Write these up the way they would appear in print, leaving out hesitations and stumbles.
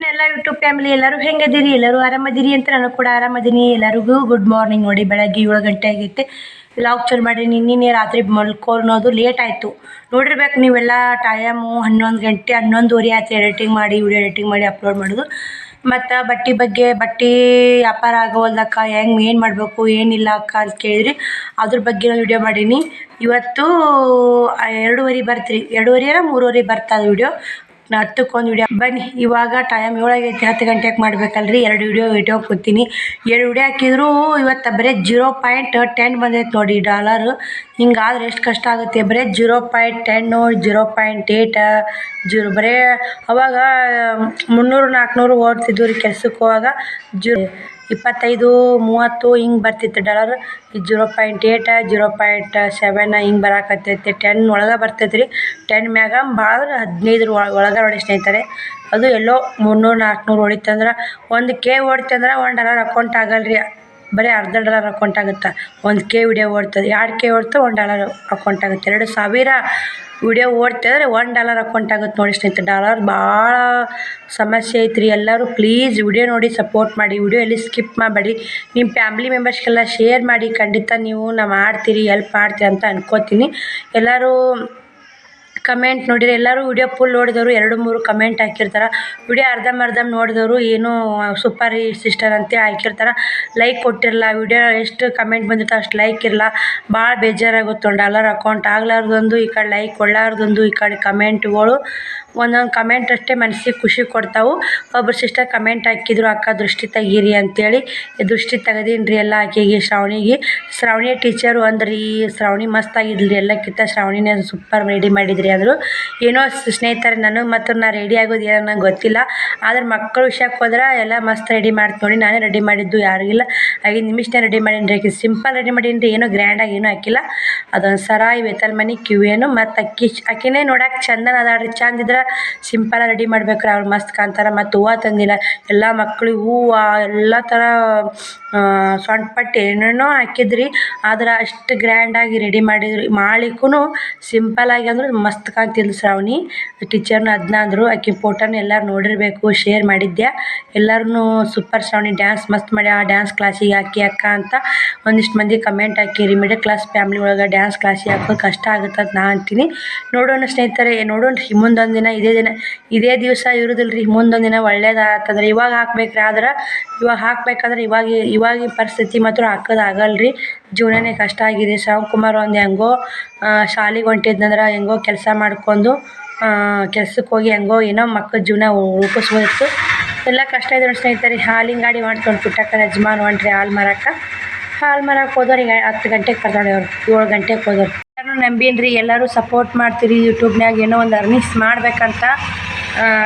ಎಲ್ಲ YouTube family ಎಲ್ಲರೂ ಹೆಂಗದಿರಿ? ಎಲ್ಲರೂ ಆರಾಮದಿರಿ ಅಂತ ನಾನು ಕೂಡ ಆರಾಮದೀನಿ. ಎಲ್ಲರಿಗೂ ಗುಡ್ ಮಾರ್ನಿಂಗ್. ನೋಡಿ ಬೆಳಗ್ಗೆ 7 ಗಂಟೆ ಆಗೈತೆ. ವ್ಲಾಗ್ ಚಾಲು ಮಾಡಿ ನಿನ್ನೆ ರಾತ್ರಿ ಮಲ್ಕೊಳ್ಳೋದು ಲೇಟ್ ಆಯಿತು. ನೋಡಿರ್ಬೇಕು ನೀವೆಲ್ಲ ಟೈಮು 11 ಗಂಟೆ 11:30 ಆಯ್ತು ಎಡಿಟಿಂಗ್ ಮಾಡಿ ವಿಡಿಯೋ ಎಡಿಟಿಂಗ್ ಮಾಡಿ ಅಪ್ಲೋಡ್ ಮಾಡೋದು. ಮತ್ತು ಬಟ್ಟೆ ವ್ಯಾಪಾರ ಆಗೋವಲ್ದಕ್ಕ ಹೆಂಗೆ ಏನು ಮಾಡಬೇಕು ಏನಿಲ್ಲ ಅಕ್ಕ ಅಂತ ಕೇಳಿದ್ರಿ. ಅದ್ರ ಬಗ್ಗೆ ನಾನು ವಿಡಿಯೋ ಮಾಡೀನಿ. ಇವತ್ತು 2:30 ಬರ್ತೀರಿ, 2:30 3:30 ಬರ್ತದೆ ವಿಡಿಯೋ. 10ಕ್ಕೆ ವಿಡಿಯೋ. ಬನ್ನಿ ಇವಾಗ ಟೈಮ್ 7 ಆಗೈತಿ, 10 ಗಂಟೆಗೆ ಮಾಡ್ಬೇಕಲ್ರಿ. 2 ವಿಡಿಯೋ ಕೂತೀನಿ. 2 ವಿಡಿಯೋ ಹಾಕಿದ್ರು ಇವತ್ತು ಬರೀ 0.10 ಬಂದೈತೆ ನೋಡಿ ಡಾಲರ್. ಹಿಂಗಾದ್ರೆ ಎಷ್ಟು ಕಷ್ಟ ಆಗುತ್ತೆ. ಬರೀ 0.10 0.8 ಬರೀ ಅವಾಗ 300-400 ಓಡ್ತಿದ್ವು ರೀ ಕೆಲ್ಸಕ್ಕೆ ಹೋವಾಗ. 25 30 ಹಿಂಗೆ ಬರ್ತಿತ್ತು ಡಾಲರ್. 0.8 0.7 ಹಿಂಗೆ ಬರಾಕತ್ತೈತೆ. 10 ಒಳಗೆ ಬರ್ತೈತೆ ರೀ. 10 ಮ್ಯಾಗ ಭಾಳ 15 ಒಳಗೆ ನೋಡಿ ಸ್ನೇಹಿತರೆ. ಅದು ಎಲ್ಲೋ 300-400 ಹೊಡಿತಂದ್ರೆ 1K ಓಡ್ತಂದ್ರೆ $1 ಅಕೌಂಟ್ ಆಗಲ್ಲ ರೀ. ಬರೀ $0.5 ಅಕೌಂಟ್ ಆಗುತ್ತೆ. 1K ವಿಡಿಯೋ ಓಡ್ತದೆ, 2K ಓಡ್ತು $1 ಅಕೌಂಟ್ ಆಗುತ್ತೆ. 2,000 ವಿಡಿಯೋ ಓಡ್ತಿದ್ರೆ $1 ಅಕೌಂಟ್ ಆಗುತ್ತೆ ನೋಡಿ ಸ್ನೇಹಿತರೆ. ಡಾಲರ್ ಭಾಳ ಸಮಸ್ಯೆ ಐತ್ರಿ. ಎಲ್ಲರೂ ಪ್ಲೀಸ್ ವಿಡಿಯೋ ನೋಡಿ ಸಪೋರ್ಟ್ ಮಾಡಿ. ವಿಡಿಯೋ ಎಲ್ಲಿ ಸ್ಕಿಪ್ ಮಾಡಬೇಡಿ. ನಿಮ್ಮ ಫ್ಯಾಮಿಲಿ ಮೆಂಬರ್ಸ್ಗೆಲ್ಲ ಶೇರ್ ಮಾಡಿ. ಖಂಡಿತ ನೀವು ಮಾಡ್ತೀರಿ, ಹೆಲ್ಪ್ ಮಾಡ್ತೀರಿ ಅಂತ ಅನ್ಕೋತೀನಿ. ಎಲ್ಲರೂ ಕಮೆಂಟ್ ನೋಡಿರಿ. ಎಲ್ಲರೂ ವಿಡಿಯೋ ಫುಲ್ ನೋಡಿದವರು 2-3 ಕಮೆಂಟ್ ಹಾಕಿರ್ತಾರೆ. ವಿಡಿಯೋ ಅರ್ಧಂಬರ್ಧ ನೋಡಿದವರು ಏನೋ ಸೂಪರ್ ಸಿಸ್ಟರ್ ಅಂತ ಹಾಕಿರ್ತಾರೆ. ಲೈಕ್ ಕೊಟ್ಟಿರಲ್ಲ. ವಿಡಿಯೋ ಎಷ್ಟು ಕಮೆಂಟ್ ಬಂದಿರ್ತಾವೆ ಅಷ್ಟು ಲೈಕ್ ಇರಲ್ಲ. ಭಾಳ ಬೇಜಾರಾಗುತ್ತೆ. $1 ಅಕೌಂಟ್ ಆಗ್ಲಾರ್ದೊಂದು, ಈ ಕಡೆ ಲೈಕ್ ಕೊಡಲಾರ್ದೊಂದು, ಈ ಕಡೆ ಕಮೆಂಟ್ಗಳು ಒಂದೊಂದು ಕಮೆಂಟ್ ಅಷ್ಟೇ ಮನಸ್ಸಿಗೆ ಖುಷಿ ಕೊಡ್ತಾವೆ. ಒಬ್ಬರು ಸಿಸ್ಟರ್ ಕಮೆಂಟ್ ಹಾಕಿದ್ರು, ಅಕ್ಕ ದೃಷ್ಟಿ ತೆಗೀರಿ ಅಂತೇಳಿ. ದೃಷ್ಟಿ ತೆಗೆದೀನಿ ರೀ ಎಲ್ಲ ಆಕೆಗೆ. ಶ್ರಾವಣಿ ಟೀಚರು ಅಂದ್ರಿ. ಶ್ರಾವಣಿ ಮಸ್ತ್ ಆಗಿದ್ರಿ. ಎಲ್ಲಕ್ಕಿಂತ ಶ್ರಾವಣಿನೇ ಸೂಪರ್ ರೆಡಿ ಮಾಡಿದ್ರಿ. ಆದರೂ ಏನೋ ಸ್ನೇಹಿತರೆ ನನಗೆ ಮತ್ತು ನಾ ರೆಡಿ ಆಗೋದು ಏನೋ ನಂಗೆ ಗೊತ್ತಿಲ್ಲ. ಆದ್ರೆ ಮಕ್ಕಳು ವಿಷಯಕ್ಕೆ ಹೋದ್ರೆ ಎಲ್ಲ ಮಸ್ತ್ ರೆಡಿ ಮಾಡ್ತೀನಿ ನೋಡಿ. ನಾನೇ ರೆಡಿ ಮಾಡಿದ್ದು, ಯಾರಿಗಿಲ್ಲ. 5 ನಿಮಿಷನೇ ರೆಡಿ ಮಾಡೀನಿ ರೀ. ಆಕೆ ಸಿಂಪಲ್ ರೆಡಿ ಮಾಡೀನಿ ರೀ. ಏನೋ ಗ್ರ್ಯಾಂಡಾಗಿ ಏನೂ ಹಾಕಿಲ್ಲ. ಅದೊಂದು ಸರ ಇವೆತ್ತಲ್ ಮನೆ ಕಿವಿಯೇನು ಮತ್ತು ಆಕೆನೇ ನೋಡಕ್ಕೆ ಚಂದನ ಅದಾಳ್ರಿ. ಚಂದ ಇದ್ರೆ ಸಿಂಪಲ್ ರೆಡಿ ಮಾಡ್ಬೇಕ್ರಿ. ಅವ್ರು ಮಸ್ತ್ ಕಾಣ್ತಾರೆ. ಮತ್ತು ಹೂವು ತಂದಿಲ್ಲ. ಎಲ್ಲ ಮಕ್ಳಿಗೆ ಹೂವು ಎಲ್ಲ ಥರ ಸೊಂಟ ಪಟ್ಟು ಏನೇನೋ ಹಾಕಿದ್ರಿ. ಆದ್ರೆ ಅಷ್ಟು ಗ್ರ್ಯಾಂಡಾಗಿ ರೆಡಿ ಮಾಡಿದ್ರಿ. ಮಾಳಿಗೂ ಸಿಂಪಲ್ಲಾಗಿ ಅಂದ್ರೆ ಮಸ್ತ್ ಕಾಣ್ತಿದ್ಲು ಶ್ರಾವಣಿ ಟೀಚರ್ನು. ಅದನ್ನ ಅಂದರು. ಆಕೆ ಫೋಟೋನ ಎಲ್ಲರೂ ನೋಡಿರಬೇಕು, ಶೇರ್ ಮಾಡಿದ್ದೆ. ಎಲ್ಲರೂ ಸೂಪರ್ ಶ್ರಾವಣಿ ಡ್ಯಾನ್ಸ್ ಮಸ್ತ್ ಮಾಡಿ ಆ ಡ್ಯಾನ್ಸ್ ಕ್ಲಾಸಿಗೆ ಹಾಕಿ ಅಕ್ಕ ಅಂತ ಒಂದಿಷ್ಟು ಮಂದಿ ಕಮೆಂಟ್ ಹಾಕಿರಿ. ಮಿಡಲ್ ಕ್ಲಾಸ್ ಫ್ಯಾಮ್ಲಿ ಒಳಗೆ ಡ್ಯಾನ್ಸ್ ಕ್ಲಾಸಿಗೆ ಹಾಕೋದು ಕಷ್ಟ ಆಗುತ್ತೆ ಅಂತ ನಾ ಅಂತೀನಿ. ನೋಡೋಣ ಸ್ನೇಹಿತರೆ, ನೋಡೋಣ ರೀ. ಮುಂದೊಂದು ದಿನ ಇದೇ ದಿವಸ ಇರೋದಿಲ್ಲ ರೀ. ಮುಂದೊಂದು ದಿನ ಒಳ್ಳೇದಾಗ್ತದ್ರೆ ಇವಾಗ ಹಾಕ್ಬೇಕ್ರಿ. ಆದ್ರೆ ಇವಾಗ ಹಾಕ್ಬೇಕಾದ್ರೆ ಇವಾಗಿನ ಪರಿಸ್ಥಿತಿ ಮಾತ್ರ ಹಾಕೋದಾಗಲ್ಲ ರೀ. ಜೀವನನೇ ಕಷ್ಟ ಆಗಿದೆ. ಶ್ರಾವಣ್ ಒಂದು ಹೆಂಗೋ ಶಾಲೆಗೆ ಹೊಂಟಿದ್ನಂದ್ರೆ ಹೆಂಗೋ ಕೆಲಸ ಮಾಡ್ಕೊಂಡು ಕೆಲ್ಸಕ್ಕೆ ಹೋಗಿ ಹೆಂಗೋ ಏನೋ ಮಕ್ಕಳ ಜೀವನ ರೂಪಿಸ್ಬೋದಿತ್ತು. ಎಲ್ಲ ಕಷ್ಟ ಇದೆ ನೋಡಿ ಸ್ನೇಹಿತರೆ. ಹಾಲಿನ ಗಾಡಿ ಮಾಡ್ಕೊಂಡು ಪುಟ್ಟಕ್ಕ ಯಜಮಾನ್ ಹೊಂಟ್ರಿ ಹಾಲು ಮಾರಕ್ಕೆ ಹೋದವ್ರಿಗೆ 10 ಗಂಟೆಗೆ ಬರ್ತಾಳೆ. ಅವ್ರು 7 ಗಂಟೆಗೆ ಹೋದವ್ರು. ಎಲ್ಲರೂ ನಂಬೀನಿ ರೀ. ಎಲ್ಲರೂ ಸಪೋರ್ಟ್ ಮಾಡ್ತೀರಿ. ಯೂಟ್ಯೂಬ್ನಾಗ ಏನೋ ಒಂದು ಅರ್ನಿಂಗ್ಸ್ ಮಾಡ್ಬೇಕಂತ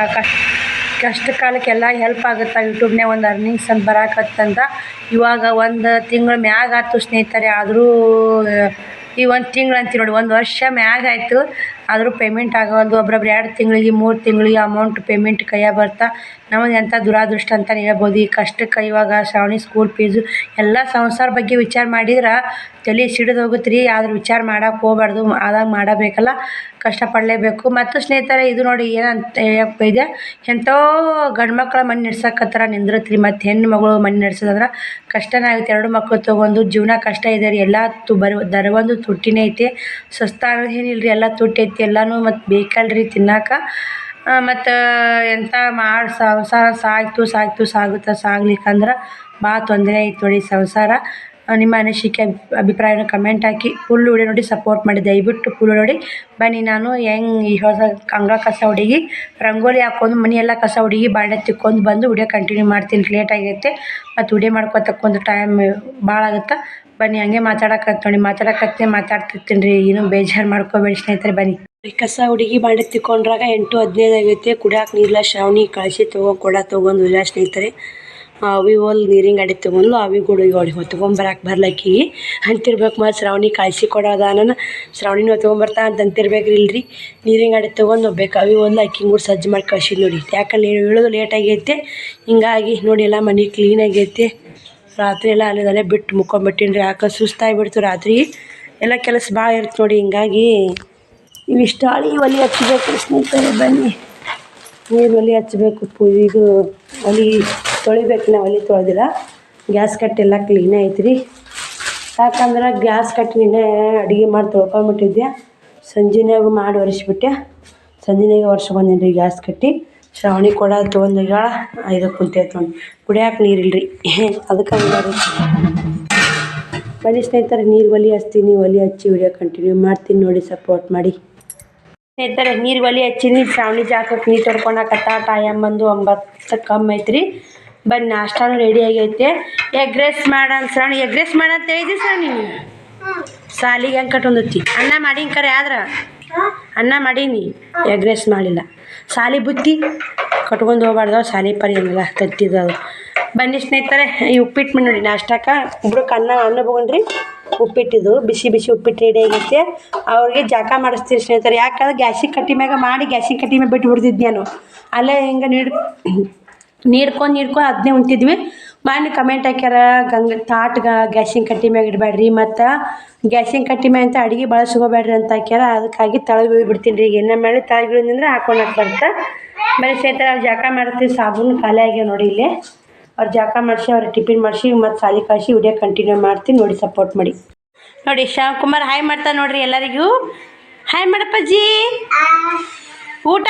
ಕಷ್ಟ ಕಾಲಕ್ಕೆಲ್ಲ ಹೆಲ್ಪ್ ಆಗುತ್ತೆ. ಯೂಟ್ಯೂಬ್ನಾಗ ಒಂದು ಅರ್ನಿಂಗ್ಸ್ ಅಂತ ಬರಾಕತ್ತಂತ ಇವಾಗ 1 ತಿಂಗಳು ಮ್ಯಾಗ ಆಯ್ತು ಸ್ನೇಹಿತರೆ. ಆದರೂ ಈ 1 ತಿಂಗಳು ಅಂತೀವಿ ನೋಡಿ, 1 ವರ್ಷ ಮ್ಯಾಗ ಆಯಿತು. ಆದರೂ ಪೇಮೆಂಟ್ ಆಗೋದು. ಒಬ್ಬೊಬ್ರು 2 ತಿಂಗಳಿಗೆ 3 ತಿಂಗಳಿಗೆ ಅಮೌಂಟ್ ಪೇಮೆಂಟ್ ಕೈಯಾಗ ಬರ್ತಾ ನಮಗೆ ಎಂಥ ದುರಾದೃಷ್ಟ ಅಂತಲೇ ಹೇಳ್ಬೋದು. ಈ ಕಷ್ಟಕ್ಕೆ ಇವಾಗ ಶ್ರಾವಣಿ ಸ್ಕೂಲ್ ಫೀಸು ಎಲ್ಲ ಸಂಸಾರ ಬಗ್ಗೆ ವಿಚಾರ ಮಾಡಿದ್ರೆ ತಲೆ ಸಿಡಿದು ಹೋಗುತ್ತೆ ರೀ. ಆದ್ರೆ ವಿಚಾರ ಮಾಡೋಕೆ ಹೋಗ್ಬಾರ್ದು. ಆದಾಗ ಮಾಡಬೇಕಲ್ಲ, ಕಷ್ಟಪಡಲೇಬೇಕು. ಮತ್ತು ಸ್ನೇಹಿತರೆ ಇದು ನೋಡಿ ಏನಂತ ಹೇಳಕ್ಕೆ ಇದೆ, ಎಂಥೋ ಗಂಡು ಮಕ್ಕಳ ಮನೆ ನಡ್ಸೋಕತ್ತಾರ ನಿಂದ್ರತ್ರಿ. ಮತ್ತು ಹೆಣ್ಣು ಮಗಳು ಮನೆ ನಡೆಸೋದಂದ್ರೆ ಕಷ್ಟನೇ ಆಗುತ್ತೆ. 2 ಮಕ್ಕಳು ತೊಗೊಂಡು ಜೀವನ ಕಷ್ಟ ಇದೆ ರೀ. ಎಲ್ಲ ದರವೊಂದು ತುಟ್ಟಿನೇ ಐತೆ. ಸ್ವಸ್ಥ ಅನ್ನೋದು ಏನಿಲ್ಲ ರೀ. ಎಲ್ಲ ತುಟ್ಟಿ ಐತಿ ಎಲ್ಲನೂ. ಮತ್ತು ಬೇಕಲ್ರಿ ತಿನ್ನಕ್ಕೆ. ಮತ್ತು ಎಂಥ ಮಾಡಿ ಸಂಸಾರ ಸಾಗ್ಲಿಕ್ಕಂದ್ರೆ ಭಾಳ ತೊಂದರೆ ಐತೆ ನೋಡಿ ಸಂಸಾರ. ನಿಮ್ಮ ಅನಿಸಿಕೆ ಅಭಿಪ್ರಾಯನ ಕಮೆಂಟ್ ಹಾಕಿ. ಫುಲ್ ವಿಡಿಯೋ ನೋಡಿ ಸಪೋರ್ಟ್ ಮಾಡಿ. ದಯವಿಟ್ಟು ಫುಲ್ ನೋಡಿ. ಬನ್ನಿ ನಾನು ಹೆಂಗೆ ಈ ಹೊಸ ಅಂಗಳ ಕಸ ಹುಡುಗಿ ರಂಗೋಲಿ ಹಾಕ್ಕೊಂಡು ಮನೆಯೆಲ್ಲ ಕಸ ಹುಡುಗಿ ಬಾಂಡೆ ತಿಕ್ಕೊಂಡು ಬಂದು ವಿಡಿಯೋ ಕಂಟಿನ್ಯೂ ಮಾಡ್ತೀನಿ. ಲೇಟ್ ಆಗೈತೆ ಮತ್ತು ವಿಡಿಯೋ ಮಾಡ್ಕೊತಕ್ಕೊಂದು ಟೈಮ್ ಭಾಳ ಆಗುತ್ತೆ. ಬನ್ನಿ ಹಂಗೆ ಮಾತಾಡ್ತಿರ್ತೀನಿ ರೀ. ಏನು ಬೇಜಾರು ಮಾಡ್ಕೋಬೇಡಿ ಸ್ನೇಹಿತರೆ. ಬನ್ನಿ ಕಸ ಹುಡುಗಿ ಬಾಂಡೆ ತಿಕ್ಕೊಂಡ್ರಾಗ 8:15 ಆಗೈತೆ. ಕುಡಿಯೋಕೆ ನೀರಿಲ್ಲ. ಶ್ರಾವಣಿ ಕಳಿಸಿ ಕೊಡ ತೊಗೊಂಡು ಇಲ್ಲ ಸ್ನೇಹಿತರೆ. ಅವಿ ಹೋಲ್ ನೀರಿನ ಗಾಡಿ ತೊಗೊಂಡು ಅವಿ ಗುಡಿಗೆ ಹೊತ್ಕೊಂಬರಕ್ಕೆ ಬರ್ಲಕ್ಕಿಗೆ ಅಂತಿರ್ಬೇಕು. ಮತ್ತು ಶ್ರಾವಣಿ ಕಳಿಸಿ ಕೊಡೋದ ನಾನು ಶ್ರಾವಣಿನ ಹೊತ್ಕೊಂಬರ್ತಾ ಅಂತ ಅಂತಿರ್ಬೇಕು ಇಲ್ರಿ. ನೀರಿನ ಗಾಡಿ ತೊಗೊಂಡು ಹೋಗ್ಬೇಕು. ಅವಿ ಹೋದ್ಲು ಅಕ್ಕಿಂಗ್ ಕೂಡ ಸಜ್ಜು ಮಾಡಿ ಕಳ್ಸಿದ್ದು ನೋಡಿ. ಯಾಕಂದ್ರೆ ಇಳೋದು ಲೇಟ್ ಆಗೈತೆ. ಹಿಂಗಾಗಿ ನೋಡಿ ಎಲ್ಲ ಮನೆ ಕ್ಲೀನ್ ಆಗೈತೆ. ರಾತ್ರಿ ಎಲ್ಲ ಅಲ್ಲೇ ಬಿಟ್ಟು ಮುಕ್ಕೊಂಬಿಟ್ಟಿನಿ ರೀ. ಯಾಕೆ ಸುಸ್ತಾಗಿಬಿಡ್ತು ರಾತ್ರಿ. ಎಲ್ಲ ಕೆಲಸ ಭಾಳ ಇರುತ್ತೆ ನೋಡಿ. ಹಿಂಗಾಗಿ ಇವಿಷ್ಟು ಹಾಳಿ ಒಲೆ ಹಚ್ಚಿಬೇಕು ಸ್ನೇಹಿತರೆ. ಬನ್ನಿ ನೀರು ಒಲೆ ಹಚ್ಬೇಕು. ಇದು ಒಲೆ ತೊಳಿಬೇಕು. ನಾವು ಒಲೆ ತೊಳೆದಿಲ್ಲ. ಗ್ಯಾಸ್ ಕಟ್ಟೆಲ್ಲ ಕ್ಲೀನೇ ಐತ್ರಿ. ಯಾಕಂದ್ರೆ ಗ್ಯಾಸ್ ಕಟ್ಟಿ ನಿನ್ನೆ ಅಡುಗೆ ಮಾಡಿ ತೊಳ್ಕೊಂಬಿಟ್ಟಿದ್ದೆ. ಸಂಜೆನಾಗ ಮಾಡಿ ಒರೆಸ್ಬಿಟ್ಟೆ. ಸಂಜೆನಾಗ ಒರೆಸಿ ಬಂದೇನಿ ರೀ ಗ್ಯಾಸ್ ಕಟ್ಟಿ. ಶ್ರಾವಣಿ ಕೊಡ ತೊಗೊಂಡೀಗ 5 ಕುಂತೈತೆ ನೋಡಿ. ಕುಡಿಯೋಕೆ ನೀರಿಲ್ಲ ರೀ, ಅದಕ್ಕೆ ಹಂಗಾರಿ. ಬನ್ನಿ ಸ್ನೇಹಿತರೆ, ನೀರು ಒಲೆ ಹಚ್ತೀನಿ. ಒಲೆ ಹಚ್ಚಿ ವಿಡಿಯೋ ಕಂಟಿನ್ಯೂ ಮಾಡ್ತೀನಿ, ನೋಡಿ ಸಪೋರ್ಟ್ ಮಾಡಿ ಸ್ನೇಹಿತರೆ. ನೀರು ಒಲೆ ಹಚ್ಚೀನಿ. ಶ್ರಾವಣಿ ಜಾಕಕ್ಕೆ ನೀರು ತೊಡ್ಕೊಳಕತ್ತ. ಟೈಮ್ ಬಂದು 9 ಕಮ್ಮಿ ಐತ್ರಿ. ಬನ್ನಿ, ನಾಷ್ಟಾನು ರೆಡಿ ಆಗೈತೆ. Egg rice Shravani egg rice ಮಾಡಂತ ಹೇಳಿದ್ರಿ ಸರ್. ನೀವು ಸಾಲಿಗೆ ಹೆಂಗೆ ಕಟ್ಕೊಂಡತ್ತಿ? ಅನ್ನ ಮಾಡೀನಿ ಕರೆ ಆದ್ರೆ ಅನ್ನ ಮಾಡೀನಿ, ಎಗ್ ರೈಸ್ ಮಾಡಿಲ್ಲ. ಸಾಲಿ ಬುತ್ತಿ ಕಟ್ಕೊಂಡು ಹೋಗ್ಬಾರ್ದು, ಸಾಲಿ ಪರಿ ಏನಿಲ್ಲ ತತ್ತಿದ್ದದು. ಬನ್ನಿ ಸ್ನೇಹಿತರೆ, ಈ ಉಪ್ಪಿಟ್ಟು ಮಾಡಿ ನೋಡಿ ನಾಷ್ಟಕ್ಕೆ. ಒಬ್ರಿಗೆ ಅನ್ನ ತೊಗೊಂಡ್ರಿ. ಉಪ್ಪಿಟ್ಟಿದ್ದು ಬಿಸಿ ಬಿಸಿ ಉಪ್ಪಿಟ್ಟು ರೆಡಿ ಆಗೈತೆ. ಅವ್ರಿಗೆ ಜಾಕ ಮಾಡಿಸ್ತೀರಿ ಸ್ನೇಹಿತರೆ. ಯಾಕಂದ್ರೆ ಗ್ಯಾಸಿಗೆ ಕಟ್ಟಿ ಮ್ಯಾಗ ಮಾಡಿ ಗ್ಯಾಸಿಗೆ ಕಟ್ಟಿ ಮ್ಯಾಗ ಬಿಟ್ಟು ಬಿಡ್ತಿದ್ದೆ ನಾನು. ಅಲ್ಲೇ ಹಿಂಗೆ ನೀಡ್ಕೊಂಡು ಅದನ್ನೇ ಉಣ್ತಿದ್ವಿ. ಮಾಡಿ ಕಮೆಂಟ್ ಹಾಕ್ಯಾರ, ಗ್ಯಾಸಿನ ಕಟ್ಟಿ ಮ್ಯಾಗ ಇಡಬೇಡ್ರಿ, ಮತ್ತು ಗ್ಯಾಸಿನ ಕಟ್ಟಿ ಮ್ಯಾಗ ಅಂತ ಅಡುಗೆ ಬಳಸ್ಕೋಬೇಡ್ರಿ ಅಂತ ಹಾಕ್ಯಾರ. ಅದಕ್ಕಾಗಿ ತಳಗೆ ಬಿಡ್ತೀನಿ ರೀ. ಈಗ ಎಣ್ಣೆ ಮಾಡಿ ತಳಗೆ ಅಂದ್ರೆ ಹಾಕೊಳಕ್ಕೆ ಬರುತ್ತೆ. ಬರೀ ಸ್ನೇಹಿತರೆ, ಅವ್ರು ಜಾಕ ಮಾಡ್ತೀವಿ. ಸಾಬೂನು ಖಾಲಿ ಆಗ್ಯಾವ ನೋಡಿ. ಇಲ್ಲೇ ಅವ್ರು ಜಾಕ ಮಾಡಿಸಿ ಅವ್ರಿಗೆ ಟಿಫಿನ್ ಮಾಡಿಸಿ ಮತ್ತು ಸಾಲಿ ಕಳಿಸಿ ವಿಡಿಯೋ ಕಂಟಿನ್ಯೂ ಮಾಡ್ತೀನಿ, ನೋಡಿ ಸಪೋರ್ಟ್ ಮಾಡಿ. ನೋಡಿ ಶ್ಯಾಮ್ಕುಮಾರ್ ಹಾಯ್ ಮಾಡ್ತಾರೆ ನೋಡ್ರಿ ಎಲ್ಲರಿಗೂ. ಹಾಯ್ ಮಾಡಪ್ಪಜ್ಜಿ. ಊಟ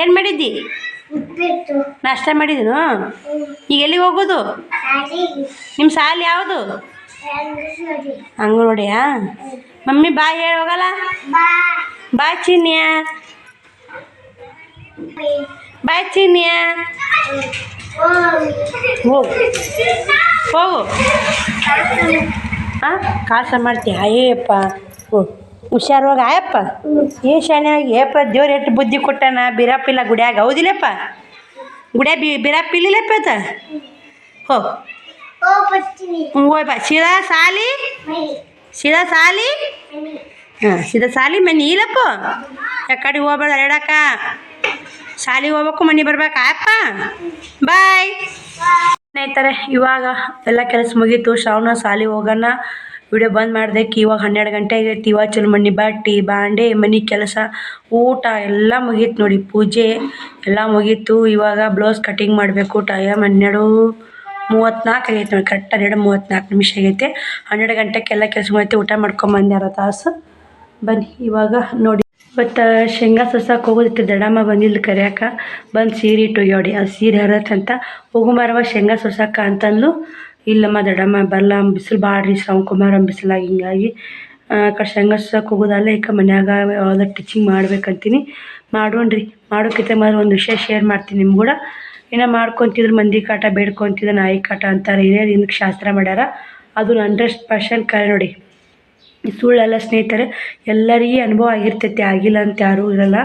ಏನು ಮಾಡಿದ್ದಿ? ನಾಷ್ಟ ಮಾಡಿದೀನು. ಈಗ ಎಲ್ಲಿಗೆ ಹೋಗೋದು? ನಿಮ್ಮ ಸಾಲಿ ಯಾವುದು? ಅಂಗನವಾಡಿಯಾ? ಮಮ್ಮಿ ಬಾಯ್ ಹೇಳಿ ಹೋಗಲ್ಲ. ಬಾಯ್ ಚಿನ್ಯ, ಬಾಯ್ ಚಿನ್ಯ. ಹೋಗು ಹೋಗು. ಹಾಂ, ಕಾಸ ಮಾಡ್ತೀಯ? ಅಯ್ಯಪ್ಪ, ಹೋಗು ಹುಷಾರು ಹೋಗಿ. ಆಯಪ್ಪ ಶಾನ್ಯಾಗಿ ಏಪ್ಪ, ದೇವ್ರು ಎಷ್ಟು ಬುದ್ಧಿ ಕೊಟ್ಟಾನ. ಬಿರಪ್ಪಿಲ್ಲ ಗುಡಿಯಾಗ, ಹೌದಿಲ್ಲಪ್ಪ? ಗುಡಿಯಾಗ ಬಿರಪ್ಪಿಲ್ಲಪ್ಪ ಆತ. ಹೋಗಿ ಹೋಯ್ ಬಾ. ಸೀದಾ ಸಾಲಿ, ಸೀದಾ ಸಾಲಿ. ಹಾಂ, ಸೀದಾ ಸಾಲಿ ಮನೆ ಇಲ್ಲಪ್ಪ. ಯಾಕಡೆ ಹೋಗ್ಬೇಡ ಎರಡಕ್ಕ. ಶಾಲಿಗೆ ಹೋಗ್ಬೇಕು, ಮನೆ ಬರ್ಬೇಕು. ಆಯಪ್ಪ ಬಾಯ್. ಸ್ನೇಹಿತರೆ, ಇವಾಗ ಎಲ್ಲ ಕೆಲಸ ಮುಗೀತು. ಶ್ರಾವಣ ಶಾಲಿಗೆ ಹೋಗೋಣ. ವಿಡಿಯೋ ಬಂದ್ ಮಾಡ್ದಕ್ಕೆ ಇವಾಗ 12 ಗಂಟೆ ಆಗೈತಿ. ಇವಾಗ ಚಲೋ ಮನೆ ಬಟ್ಟೆ ಬಾಂಡೆ ಮನೆ ಕೆಲಸ ಊಟ ಎಲ್ಲ ಮುಗೀತು ನೋಡಿ. ಪೂಜೆ ಎಲ್ಲ ಮುಗೀತು. ಇವಾಗ ಬ್ಲೌಸ್ ಕಟಿಂಗ್ ಮಾಡಬೇಕು. ಟೈಮ್ 12:34 ಆಗೈತೆ ನೋಡಿ. ಕರೆಕ್ಟ್ 12:34 ಆಗೈತೆ. 12 ಗಂಟೆಗೆಲ್ಲ ಕೆಲಸ ಮುಗೈತೆ. ಊಟ ಮಾಡ್ಕೊಂಬಂದು 2 ತಾಸು. ಬನ್ನಿ ಇವಾಗ ನೋಡಿ. ಮತ್ತು ಶೇಂಗಾ ಸೋಸಕ್ಕೆ ಹೋಗೋದಿತ್ತು. ದಡಮ್ಮ ಬಂದಿಲ್ಲ ಕರ್ಯಾಕ. ಬಂದು ಸೀರೆ ಇಟ್ಟು ಹೋಗ್ಯಾಡಿ. ಆ ಸೀರೆ ಹರತ್ತಂತ ಹೋಗು ಮಾರವ ಶೇಂಗಾ ಸೋಸಕ್ಕೆ ಅಂತಂದು. ಇಲ್ಲಮ್ಮ ದಡಮ್ಮ ಬರಲ್ಲ, ಬಿಸಿಲು ಭಾಳ ರೀ ಶ್ರಾವಣಕುಮಾರ, ಬಿಸಿಲಾಗಿ ಹಿಂಗಾಗಿ ಶೇಂಗಾ ಸೋಸಕ್ಕೆ ಹೋಗೋದಲ್ಲ. ಈಗ ಮನ್ಯಾಗ ಯಾವ್ದು ಟೀಚಿಂಗ್ ಮಾಡ್ಬೇಕಂತೀನಿ. ಮಾಡೋಣ್ರಿ. ಮಾಡೋಕ್ಕಿಂತ ಮೊದಲು ಒಂದು ವಿಷಯ ಶೇರ್ ಮಾಡ್ತೀನಿ ನಿಮ್ಮ ಕೂಡ. ಏನೋ ಮಾಡ್ಕೊತಿದ್ರು ಮಂದಿ ಕಾಟ, ಬೇಡ್ಕೊತಿದ್ರು ನಾಯಿ ಕಾಟ ಅಂತಾರೆ. ಹಿರಿಯರು ಹಿಂದಕ್ಕೆ ಶಾಸ್ತ್ರ ಮಾಡ್ಯಾರ. ಅದು 100% ಕರೆ ನೋಡಿ. ಸುಳ್ಳೆಲ್ಲ ಸ್ನೇಹಿತರೆ. ಎಲ್ಲರಿಗೆ ಅನುಭವ ಆಗಿರ್ತೈತಿ, ಆಗಿಲ್ಲ ಅಂತ ಯಾರೂ ಇರಲ್ಲ.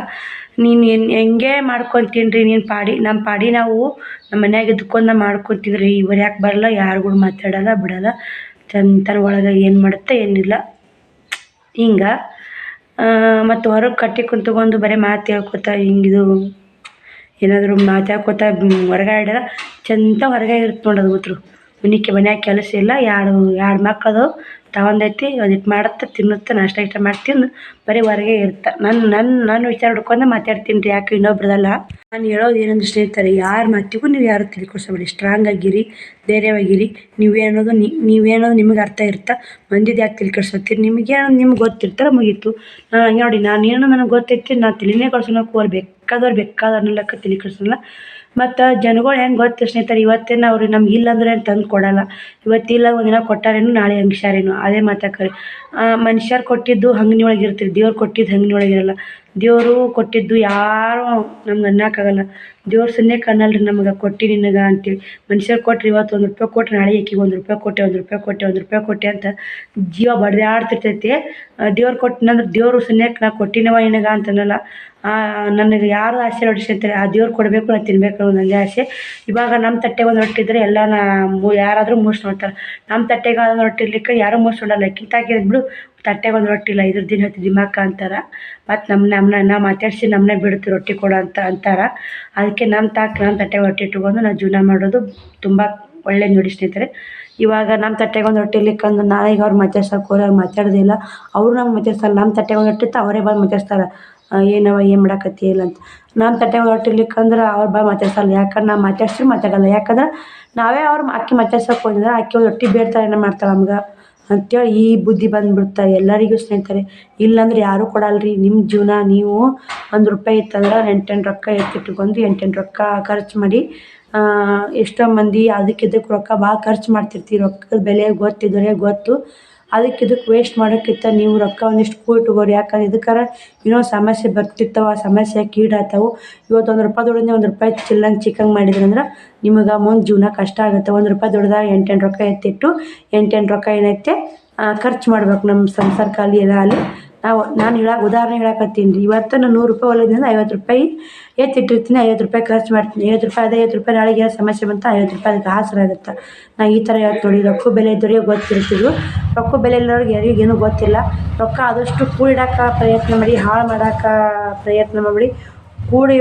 ನೀನು ಹೆಂಗೆ ಮಾಡ್ಕೊತೀನಿ ನೀನು ಪಾಡಿ, ನಮ್ಮ ಪಾಡಿ ನಾವು ನಮ್ಮ ಮನ್ಯಾಗ ಇದ್ಕೊಂಡು ಮಾಡ್ಕೊತಿದ್ರಿ. ಇವ್ರು ಯಾಕೆ ಬರಲ್ಲ, ಯಾರು ಕೂಡ ಮಾತಾಡಲ್ಲ ಬಿಡಲ್ಲ. ಚಂತನ ಒಳಗೆ ಏನು ಮಾಡುತ್ತೆ ಏನಿಲ್ಲ ಹಿಂಗೆ. ಮತ್ತು ಹೊರಗೆ ಕಟ್ಟಿ ಕುಂತ್ಕೊಂಡು ಬರೀ ಮಾತು ಹೇಳ್ಕೊತ ಹಿಂಗಿದು ಏನಾದರೂ ಮಾತಾಡ್ಕೊತ ಹೊರಗಡೆ ಚಂದ ಹೊರಗೆ ಇರುತ್ತೆ ನೋಡೋದು. ಗೊತ್ತರು ಮನ್ಯಾಗ ಕೆಲಸ ಇಲ್ಲ. ಎರಡು ಮಕ್ಕಳು ತಗೊಂಡೈತಿ. ಅದಿಟ್ಟು ಮಾಡುತ್ತೆ, ತಿನ್ನುತ್ತೆ, ನಾಷ್ಟ ಇಷ್ಟ ಮಾಡಿ ತಿಂದು ಬರೀ ಹೊರಗೆ ಇರುತ್ತೆ. ನನ್ನ ವಿಚಾರ ಹಿಡ್ಕೊಂಡು ಮಾತಾಡ್ತೀನಿ ರೀ. ಯಾಕೆ ಇನ್ನೊಬ್ರದಲ್ಲ. ನಾನು ಹೇಳೋದು ಏನಂದ್ರೆ ಸ್ನೇಹಿತರೆ, ಯಾರ ಮಾತಿಗೂ ನೀವು ಯಾರು ತಿಳ್ಕೊಳ್ಬೇಡಿ. ಸ್ಟ್ರಾಂಗ್ ಆಗಿರಿ, ಧೈರ್ಯವಾಗಿರಿ. ನೀವೇನೋದು ನಿಮಗೆ ಅರ್ಥ ಇರುತ್ತೆ. ಮಂದಿದು ಯಾಕೆ ತಿಳ್ಕೊಳ್ತೀರಿ? ನಿಮ್ಗೆ ಗೊತ್ತಿರ್ತಾರೆ ಮುಗೀತು. ಹಂಗೆ ನೋಡಿ, ನನಗೆ ಗೊತ್ತೈತಿ. ನಾನು ತಿಳಿನೇ ಕಳ್ಸೋಣಕ್ಕೆ ಹೋಗ್ಲಿ. ಬೇಕಾದವ್ರು ಲೆಕ್ಕ ತಿಳಿ ಕಳ್ಸೋಲ್ಲ. ಮತ್ತು ಜನಗಳು ಹೆಂಗೆ ಗೊತ್ತು ಸ್ನೇಹಿತರೆ, ಇವತ್ತೇನು ಅವ್ರು ನಮ್ಗೆ ಇಲ್ಲ ಅಂದ್ರೆ ತಂದು ಕೊಡೋಲ್ಲ. ಇವತ್ತಿಲ್ಲ ಒಂದಿನ ಕೊಟ್ಟಾರೇನು, ನಾಳೆ ಹಂಗ್ಸಾರೇನು, ಅದೇ ಮಾತಾಕರಿ. ಮನುಷ್ಯರು ಕೊಟ್ಟಿದ್ದು ಹಂಗನಿ ಒಳಗೆ ಇರ್ತೀರಿ, ದೇವ್ರು ಕೊಟ್ಟಿದ್ದು ಹಂಗನಿ ಒಳಗಿರಲ್ಲ. ದೇವರು ಕೊಟ್ಟಿದ್ದು ಯಾರು ನಮ್ಗೆ ಅನ್ನೋಕ್ಕಾಗಲ್ಲ. ದೇವ್ರು ಸುಮ್ಮನೆ ಕಣ್ಣಲ್ರಿ ನಮ್ಗೆ ಕೊಟ್ಟು ನಿನಗೆ ಅಂತೇಳಿ. ಮನುಷ್ಯರು ಕೊಟ್ಟರೆ ಇವತ್ತು ₹1 ಕೊಟ್ಟರೆ ನಾಳೆ ಆಕಿಗೆ ₹1 ಕೊಟ್ಟೆ ₹1 ಕೊಟ್ಟೆ ಅಂತ ಜೀವ ಬಡ್ದಾಡ್ತಿರ್ತೈತಿ. ದೇವ್ರು ಕೊಟ್ಟನಂದ್ರೆ ದೇವರು ಸುಮ್ಮನೆ ನಾ ಕೊಟ್ಟಿನವ ನಿನಗೆ ಅಂತನಲ್ಲ. ನನಗೆ ಯಾರು ಆಸೆ ಹೊಡಿಸ್ಕೊಂತಾರೆ, ಆ ದೇವ್ರು ಕೊಡಬೇಕು, ನಾನು ತಿನ್ಬೇಕು ಅನ್ನೋದು ನನಗೆ ಆಸೆ. ಇವಾಗ ನಮ್ಮ ತಟ್ಟೆಗೆ ಒಂದು ರೊಟ್ಟಿ ಇದ್ದರೆ ಎಲ್ಲ ಯಾರಾದರೂ ಮೂಸಿ ನೋಡ್ತಾರೆ. ನಮ್ಮ ತಟ್ಟೆಗೆ ಒಂದು ರೊಟ್ಟಿ ಇರ್ಲಿಕ್ಕೆ ಯಾರೂ ಮೂಸಿ ನೋಡಲ್ಲ. ಕಿತ್ತಾಕಿದ್ ಬಿಡು, ತಟ್ಟೆಗೆ ಒಂದು ರೊಟ್ಟಿ ಇಲ್ಲ, ಇದ್ರ ದಿನ ಹತ್ತು ದಿಮಾಕ ಅಂತಾರೆ. ಮತ್ತು ನಮ್ಮನ್ನ ಮಾತಾಡಿಸಿ ನಮ್ಮನ್ನೇ ಬಿಡುತ್ತೆ ರೊಟ್ಟಿ ಕೊಡು ಅಂತಾರೆ. ಅದಕ್ಕೆ ನಮ್ಮ ತಟ್ಟೆಗೆ ರೊಟ್ಟಿ ಇಟ್ಕೊಂಡು ನಾವು ಜೀವನ ಮಾಡೋದು ತುಂಬ ಒಳ್ಳೇದು ನೋಡಿ ಸ್ನೇಹಿತರೆ. ಇವಾಗ ನಮ್ಮ ತಟ್ಟೆಗೆ ಒಂದು ರೊಟ್ಟಿ ಇರ್ಲಿಕ್ಕಂದ್ರೆ ನಾಳೆಗೆ ಅವ್ರು ಮಾತಾಡ್ಸಕ್ಕೆ ಹೋಗಿ ಅವ್ರು ಮಾತಾಡೋದೇ ಇಲ್ಲ. ಅವರು ನಮ್ಗೆ ಮಾತಾಡ್ಸಲ್ಲ. ನಮ್ಮ ತಟ್ಟೆಗೆ ಒಂದು ರೊಟ್ಟಿ ಇತ್ತು, ಅವರೇ ಬಂದು ಮಾತಾಡ್ಸ್ತಾರೆ. ಏನವ ಏನು ಮಾಡಾಕತ್ತಿ ಇಲ್ಲ ಅಂತ. ನಮ್ಮ ತಟ್ಟೆಗೆ ಹೊಟ್ಟಿರ್ಲಿಕ್ಕಂದ್ರೆ ಅವ್ರು ಬಾ ಮಾತಾಡ್ಸಲ್ಲ. ಯಾಕಂದ್ರೆ ನಾವು ಮಾತಾಡ್ಸಿದ್ರು ಮಾತಾಡಲ್ಲ. ಯಾಕಂದ್ರೆ ನಾವೇ ಆಕಿ ಮಾತಾಡ್ಸೋಕೆ ಹೋದ್ರೆ ಆಕಿ ಒಂದು ಹೊಟ್ಟೆ ಬೇಡ್ತಾಳೆ ಏನೋ ಮಾಡ್ತಾಳೆ ನಮ್ಗೆ ಅಂತೇಳಿ ಈ ಬುದ್ಧಿ ಬಂದುಬಿಡ್ತಾ ಎಲ್ಲರಿಗೂ ಸ್ನೇಹಿತರೆ. ಇಲ್ಲಾಂದ್ರೆ ಯಾರೂ ಕೊಡಲ್ರಿ. ನಿಮ್ಮ ಜೀವನ ನೀವು ₹1 ಇತ್ತಂದ್ರೆ ಎಂಟೆಂಟು ರೊಕ್ಕ ಎತ್ತಿಟ್ಕೊಂಡು ಎಂಟೆಂಟು ರೊಕ್ಕ ಖರ್ಚು ಮಾಡಿ. ಎಷ್ಟೋ ಮಂದಿ ಅದಕ್ಕೆ ಇದಕ್ಕೆ ರೊಕ್ಕ ಭಾಳ ಖರ್ಚು ಮಾಡ್ತಿರ್ತೀವಿ. ರೊಕ್ಕದ ಬೆಲೆ ಗೊತ್ತಿದ್ರೆ ಗೊತ್ತು. ಅದಕ್ಕೆ ಇದಕ್ಕೆ ವೇಸ್ಟ್ ಮಾಡೋಕ್ಕಿಂತ ನೀವು ರೊಕ್ಕ ಒಂದಿಷ್ಟು ಕೂಡಿಟ್ಕೋರಿ. ಯಾಕಂದ್ರೆ ಇದಕ್ಕಾರ ಏನೋ ಸಮಸ್ಯೆ ಬರ್ತಿರ್ತಾವೆ. ಆ ಸಮಸ್ಯೆಗೆ ಈಡಾಗ್ತಾವೆ. ಇವತ್ತು ₹1 ದುಡಿದ್ರೆ ₹1 ಚಿಲ್ಲಂಗೆ ಚಿಕ್ಕಂಗೆ ಮಾಡಿದ್ರಂದ್ರೆ ನಿಮಗೆ ಮುಂದೆ ಜೀವನ ಕಷ್ಟ ಆಗುತ್ತೆ. ₹1 ದುಡ್ದಾಗ ಎಂಟೆಂಟು ರೊಕ್ಕ ಎತ್ತಿಟ್ಟು ಎಂಟೆಂಟು ರೊಕ್ಕ ಏನೈತೆ ಖರ್ಚು ಮಾಡ್ಬೇಕು ನಮ್ಮ ಸಂಸಾರಕ್ಕಾಗಲಿ ಏನಾಗಲಿ. ನಾನು ಉದಾಹರಣೆ ಹೇಳಕತ್ತೀನಿ ರೀ. ಇವತ್ತು ನಾನು ₹100 ಹೊಲಿದ್ನಂದ್ರೆ ₹50 ಎತ್ತಿಟ್ಟಿರ್ತೀನಿ. ₹50 ಖರ್ಚು ಮಾಡ್ತೀನಿ. ಅದೇ ₹50 ನಾಳೆಗೆ ಏನೋ ಸಮಸ್ಯೆ ಬಂತು ₹50 ಅದಕ್ಕೆ ಆಸರಾಗುತ್ತೆ. ನಾ ಈ ಥರ ಹೇಳ್ತೀನಿ ನೋಡಿ. ರೊಕ್ಕ ಬೆಲೆ ಇದ್ದವ್ರಿಗೆ ಗೊತ್ತಿರ್ತಿದ್ರು. ರೊಕ್ಕ ಬೆಲೆ ಇಲ್ಲವ್ರಿಗೆ ಯಾರಿಗೇನು ಗೊತ್ತಿಲ್ಲ. ರೊಕ್ಕ ಆದಷ್ಟು ಕೂಡಿಡೋಕೆ ಪ್ರಯತ್ನ ಮಾಡಿ. ಹಾಳು ಮಾಡೋಕೆ ಪ್ರಯತ್ನ ಮಾಡಿ.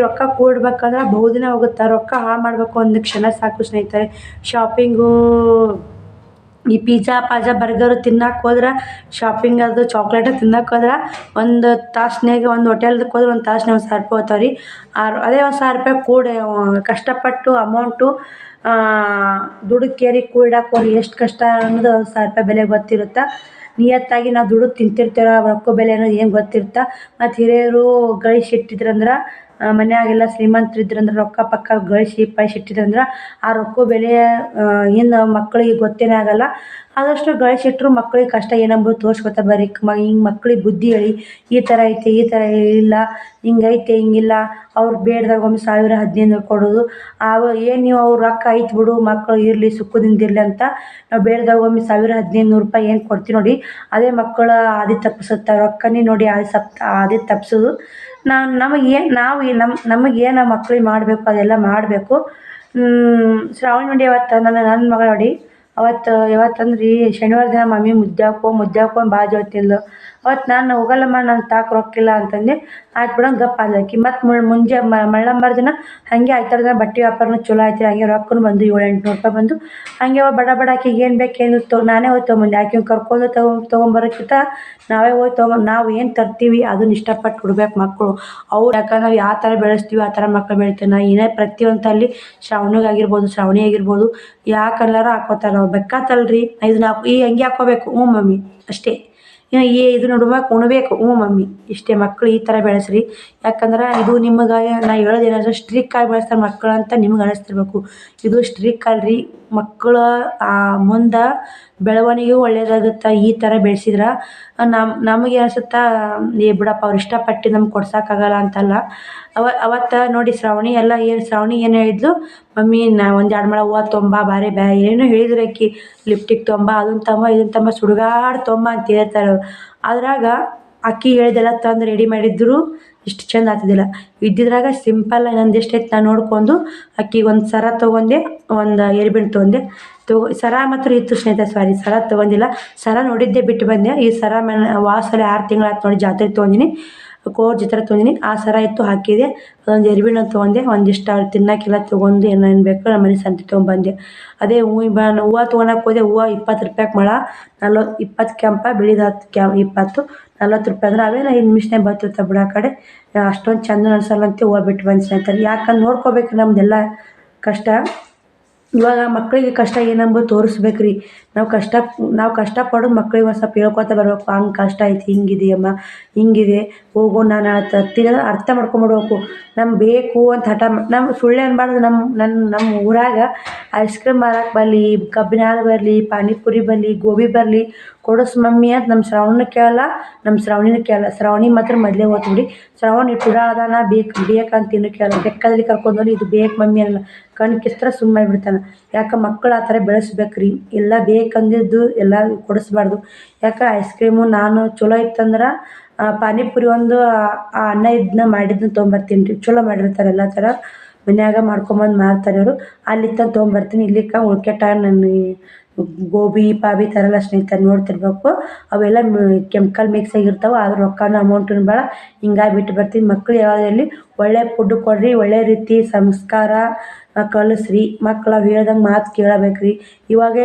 ರೊಕ್ಕ ಕೂಡ್ಬೇಕಂದ್ರೆ ಬಹುದಿನ ಹೋಗುತ್ತೆ. ರೊಕ್ಕ ಹಾಳು ಮಾಡಬೇಕು ಒಂದು ಕ್ಷಣ ಸಾಕು ಸ್ನೇಹಿತರೆ. ಶಾಪಿಂಗು ಈ ಪಿಜ್ಜಾ ಬರ್ಗರು ತಿನ್ನಕ್ಕೆ ಹೋದ್ರೆ, ಶಾಪಿಂಗ್ ಅದು ಚಾಕ್ಲೇಟ್ ತಿನ್ನಕ್ಕೆ ಹೋದ್ರೆ ಒಂದು ತಾಸ್ನ್ಯಾಗ ಒಂದು ಹೋಟೆಲ್ದಕ್ಕೆ ಹೋದ್ರೆ ಒಂದು ತಾಸ್ನ್ಯಾಗ ₹1000 ಹೋಗ್ತಾವೆ ರೀ. ಅದೇ ₹1000 ಕೂಡಿ ಕಷ್ಟಪಟ್ಟು ಅಮೌಂಟು ದುಡ್ಡು ಕೇರಿ ಕೂಡಕ್ಕೆ ಹೋಗಿ ಎಷ್ಟು ಕಷ್ಟ ಅನ್ನೋದು ₹1000 ಬೆಲೆ ಗೊತ್ತಿರುತ್ತೆ. ನಿಯತ್ತಾಗಿ ನಾವು ದುಡ್ದು ತಿಂತಿರ್ತೇವೆ. ರೊಕ್ಕ ಬೆಲೆ ಅನ್ನೋದು ಏನು ಗೊತ್ತಿರುತ್ತೆ. ಮತ್ತು ಹಿರಿಯರು ಗಳಿಸಿಟ್ಟಿದ್ರಂದ್ರೆ ಮನ್ಯಾಗೆಲ್ಲ ಶ್ರೀಮಂತರಿದ್ರಂದ್ರೆ ರೊಕ್ಕ ಪಕ್ಕ ಗಳಿಸಿಟ್ಟಿದ್ರಂದ್ರೆ ಆ ರೊಕ್ಕ ಬೆಲೆ ಇನ್ನು ಮಕ್ಕಳಿಗೆ ಗೊತ್ತೇನೇ ಆಗಲ್ಲ. ಆದಷ್ಟು ಗಳಿಸಿಟ್ರು ಮಕ್ಳಿಗೆ ಕಷ್ಟ ಏನಂಬುದು ತೋರಿಸ್ಕೊತಾ ಬರ್ರಿ. ಹಿಂಗೆ ಮಕ್ಳಿಗೆ ಬುದ್ಧಿ ಹೇಳಿ ಈ ಥರ ಐತೆ ಈ ಥರ ಇಲ್ಲ, ಹಿಂಗೈತೆ ಹಿಂಗಿಲ್ಲ. ಅವ್ರು ಬೇಡ್ದಾಗ ಒಮ್ಮೆ 1000 1500 ಕೊಡೋದು. ಏನು ನೀವು ಅವ್ರು ರೊಕ್ಕ ಐತೆ ಬಿಡು ಮಕ್ಕಳು ಇರಲಿ ಸುಖದಿಂದ ಇರಲಿ ಅಂತ ನಾವು ಬೇಡ್ದಾಗ ಒಮ್ಮೆ ₹1000 1500 ಏನು ಕೊಡ್ತೀವಿ ನೋಡಿ. ಅದೇ ಮಕ್ಕಳ ಹಾದಿ ತಪ್ಪಿಸುತ್ತೆ. ರೊಕ್ಕನೇ ನೋಡಿ ಹಾದಿ ತಪ್ಪಿಸೋದು. ನಮಗೇನು ಮಕ್ಳಿಗೆ ಮಾಡಬೇಕು ಅದೆಲ್ಲ ಮಾಡಬೇಕು. ಶ್ರಾವಣ ನೋಡಿ ನನ್ನ ಮಗಳು ನೋಡಿ ಯಾವತ್ತಂದ್ರೆ ರೀ ಶನಿವಾರ ದಿನ ಮಮ್ಮಿ ಮುದ್ದೆ ಭಾಳ ಜೋತಿದ್ಲು. ಅವತ್ತು ನಾನು ಹೋಗಲ್ಲಮ್ಮ ನನ್ನ ತಾಕ ರೊಕ್ಕಿಲ್ಲ ಅಂತಂದೆ. ಆಯ್ತು ಬಿಡಂಗೆ ಗಪ್ಪ ಆದ್ಲಕ್ಕಿ. ಮತ್ತು ಮುಂಜೆ ಮಳ್ಳಂಬಾರ ದಿನ ಹಾಗೆ ಆಯ್ತಾರ ದಿನ ಬಟ್ಟೆ ವ್ಯಾಪಾರನೂ ಚಲೋ ಆಯ್ತು. ಹಾಗೆ ರೊಕ್ಕನೂ ಬಂದು ₹700-800 ಬಂದು. ಹಾಗೆ ಬಡ ಆಕಿಗೆ ಏನು ಬೇಕು ಏನು ನಾನೇ ಹೋಗಿ ತೊಗೊಂಬಂದೆ. ಆಕಿನ ಕರ್ಕೊಂಡು ತೊಗೊಂಬರೋಕ್ಕಿಂತ ನಾವೇ ಹೋಗಿ ನಾವು ಏನು ತರ್ತೀವಿ ಅದನ್ನ ಇಷ್ಟಪಟ್ಟು ಕೊಡ್ಬೇಕು ಮಕ್ಕಳು. ಅವ್ರು ಯಾಕಂದ್ರೆ ನಾವು ಯಾವ ಥರ ಬೆಳೆಸ್ತೀವಿ ಆ ಥರ ಮಕ್ಕಳು ಬೆಳಿತಾರೆ. ನಾ ಏನೇ ಪ್ರತಿಯೊಂದು ಅಲ್ಲಿ ಶ್ರಾವಣಿ ಆಗಿರ್ಬೋದು ಯಾಕೆಲ್ಲರೂ ಹಾಕೋತಾರೆ. ಅವ್ರು ಬೇಕಾತಲ್ರಿ ಇದನ್ನ ಈ ಅಂಗಿ ಹಾಕ್ಕೋಬೇಕು ಮಮ್ಮಿ ಅಷ್ಟೇ. ಇದನ್ನ ಉಣ್ಬೇಕು ಮಮ್ಮಿ ಇಷ್ಟೇ. ಮಕ್ಕಳು ಈ ಥರ ಬೆಳೆಸ್ರಿ. ಯಾಕಂದ್ರೆ ಇದು ನಿಮಗೆ ನಾ ಹೇಳೋದೇನಾದ್ರೆ ಸ್ಟ್ರಿಕ್ಟಾಗಿ ಬೆಳೆಸ್ತಾರೆ ಮಕ್ಕಳು ಅಂತ ನಿಮ್ಗೆ ಅನಿಸ್ತಿರ್ಬೇಕು. ಇದು ಸ್ಟ್ರಿಕ್ ಅಲ್ರಿ. ಮಕ್ಕಳು ಮುಂದೆ ಬೆಳವಣಿಗೆ ಒಳ್ಳೇದಾಗುತ್ತೆ ಈ ಥರ ಬೆಳೆಸಿದ್ರೆ. ನಮಗೆ ಅನಿಸುತ್ತಾ ಬಿಡಪ್ಪ ಅವ್ರು ಇಷ್ಟಪಟ್ಟು ನಮ್ಗೆ ಕೊಡ್ಸೋಕ್ಕಾಗಲ್ಲ ಅಂತಲ್ಲ. ಅವತ್ತು ನೋಡಿ ಶ್ರಾವಣಿ ಏನು ಹೇಳಿದ್ಲು, ಮಮ್ಮಿ ನಾ ಒಂದು 2 ಮೊಳ ಹೂವು ತೊಂಬ ಬಾರೆ ಏನೋ ಹೇಳಿದ್ರು ಆಕಿ. ಲಿಪ್ಟಿಕ್ ತೊಂಬ ಅದನ್ನ ತೊಂಬ ಇದನ್ನ ತೊಂಬ ಸುಡುಗಾಡು ತೊಂಬ ಅಂತ ಹೇಳ್ತಾರೆ ಅವ್ರು. ಅದ್ರಾಗ ಅಕ್ಕಿ ಹೇಳಿದೆಲ್ಲ ತಂದು ರೆಡಿ ಮಾಡಿದ್ರು ಇಷ್ಟು ಚಂದ ಆಗ್ತಿದ್ದಿಲ್ಲ. ಇದ್ದಿದ್ರಾಗ ಸಿಂಪಲ್ ನಂದು ಎಷ್ಟೈತೆ ನಾನು ನೋಡ್ಕೊಂಡು ಅಕ್ಕಿಗೆ ಒಂದು ಸರ ತೊಗೊಂಡೆ, ಒಂದು ಏರ್ಬಿಣ್ ತೊಗೊಂಡೆ. ಸರ ಮಾತ್ರ ಇತ್ತು ಸ್ನೇಹಿತರೆ. ಸರ ತೊಗೊಂಡಿಲ್ಲ. ಸರ ನೋಡಿದ್ದೆ ಬಿಟ್ಟು ಬಂದೆ. ಈ ಸರ ವಾಸಲೆ 6 ತಿಂಗಳಾಯ್ತು ನೋಡಿ. ಜಾತ್ರೆ ತೊಗೊಂಡಿನಿ, ಕೋರ್ ಜಾತ್ರೆ ತೊಗೊಂಡಿನಿ. ಆ ಸರ ಇತ್ತು ಹಾಕಿದೆ. ಅದೊಂದು ಎರ್ಬಿಣ ತೊಗೊಂಡೆ. ಒಂದಿಷ್ಟು ಅವ್ರು ತಿನ್ನೋಕ್ಕೆಲ್ಲ ತೊಗೊಂಡು ಏನೇನು ಬೇಕು ನಮ್ಮ ಮನೆ ಸಂತೆ ತೊಗೊಂಬಂದೆ. ಅದೇ ಹೂವು ತೊಗೊಳಕ್ಕೆ ಹೋದೆ. ಹೂವು ₹20 ಮೊಳ. 20 ಕೆಂಪ ಬಿಳಿದು 10 ₹40 ಅಂದ್ರೆ ಅವೇನು 5 ನಿಮಿಷನೇ ಬರ್ತಿರ್ತಾವೆ ಬಿಡ ಆ ಕಡೆ. ಅಷ್ಟೊಂದು ಚಂದ ಅನ್ಸಲ್ಲಂತೆ ಹೂವು ಬಿಟ್ಟು ಬಂದು ಸ್ನೇಹಿತರೆ. ಯಾಕಂದ್ರೆ ನೋಡ್ಕೋಬೇಕು ನಮ್ದೆಲ್ಲ ಕಷ್ಟ. ಇವಾಗ ಮಕ್ಕಳಿಗೆ ಕಷ್ಟ ಏನಂಬುದು ತೋರಿಸ್ಬೇಕು ರೀ. ನಾವು ಕಷ್ಟಪಡೋದು ಮಕ್ಳಿಗೆ ಒಂದು ಸ್ವಲ್ಪ ಹೇಳ್ಕೊತ ಬರ್ಬೇಕು. ಹಂಗೆ ಕಷ್ಟ ಐತಿ, ಹಿಂಗಿದೆಯಮ್ಮ ಹಿಂಗಿದೆ ಹೋಗು ನಾನು ತರ್ತೀನಿ ಅಂದ್ರೆ ಅರ್ಥ ಮಾಡ್ಕೊಂಬಿಡ್ಬೇಕು. ನಮ್ಗೆ ಬೇಕು ಅಂತ ಹಠ ನಮ್ಮ ಸುಳ್ಳು ಅನ್ಬಾರ್ದು. ನಮ್ಮ ಊರಾಗ ಐಸ್ ಕ್ರೀಮ್ ಮಾರಕ್ಕೆ ಬರಲಿ, ಕಬ್ಬಿನ ಹಾಲು ಬರಲಿ, ಪಾನಿಪುರಿ ಬರಲಿ, ಗೋಬಿ ಬರಲಿ ಕೊಡಿಸ್ ಮಮ್ಮಿ ಅಂತ ನಮ್ಮ ಶ್ರಾವಣನ ಕೇಳಲ್ಲ, ನಮ್ಮ ಶ್ರಾವಣಿನ ಕೇಳಲ್ಲ. ಶ್ರಾವಣಿ ಮಾತ್ರ ಮೊದಲೇ ಓದ್ಬಿಡಿ. ಶ್ರಾವಣಿ ಅದಾನ ಬೇಕಂತ ಇನ್ನೂ ಕೇಳಲ್ಲ. ಬೆಕ್ಕದಲ್ಲಿ ಕರ್ಕೊಂಡೋಗಿ ಇದು ಬೇಕು ಮಮ್ಮಿ ಅನ್ನಲ್ಲ. ಕಣ್ಣು ಕಿಸ್ತ್ರ ಸುಮ್ಮನೆ ಬಿಡ್ತಾನೆ. ಯಾಕೆ ಮಕ್ಕಳು ಆ ಥರ ಬೆಳೆಸ್ಬೇಕ್ರಿ. ಎಲ್ಲ ಬೇಕಂದಿದ್ದು ಎಲ್ಲ ಕೊಡಿಸ್ಬಾರ್ದು. ಯಾಕೆ ಐಸ್ ಕ್ರೀಮು ನಾನು ಚಲೋ ಇತ್ತಂದ್ರೆ ಪಾನಿಪುರಿ ಒಂದು ಅನ್ನ ಇದನ್ನ ಮಾಡಿದ್ದನ್ನ ತೊಗೊಂಬರ್ತೀನಿ ರೀ. ಚಲೋ ಮಾಡಿರ್ತಾರೆ ಎಲ್ಲ ಥರ ಮನ್ಯಾಗ ಮಾಡ್ಕೊಂಬಂದು ಮಾರ್ತಾರೆ ಅವರು. ಅಲ್ಲಿ ತೊಗೊಂಬರ್ತೀನಿ. ಇಲ್ಲಿಕ್ಕ ಉಳ್ಕೆ ಟೈಮ್ ಗೋಬಿ ಪಾಬಿ ಥರ ಎಲ್ಲ ಸ್ನೇಹಿತರೆ ನೋಡ್ತಿರ್ಬೇಕು. ಅವೆಲ್ಲ ಕೆಮಿಕಲ್ ಮಿಕ್ಸ್ ಆಗಿರ್ತಾವೆ. ಆದ್ರೆ ರೊಕ್ಕನ ಅಮೌಂಟನ್ನು ಭಾಳ ಹಿಂಗಾಗಿ ಬಿಟ್ಟು ಬರ್ತೀವಿ. ಮಕ್ಳು ಯಾವುದರಲ್ಲಿ ಒಳ್ಳೆ ಫುಡ್ ಕೊಡ್ರಿ, ಒಳ್ಳೆ ರೀತಿ ಸಂಸ್ಕಾರ ಕಲಿಸ್ರಿ. ಮಕ್ಳು ನಾವು ಹೇಳ್ದಂಗೆ ಮಾತು ಕೇಳಬೇಕು ರೀ. ಇವಾಗ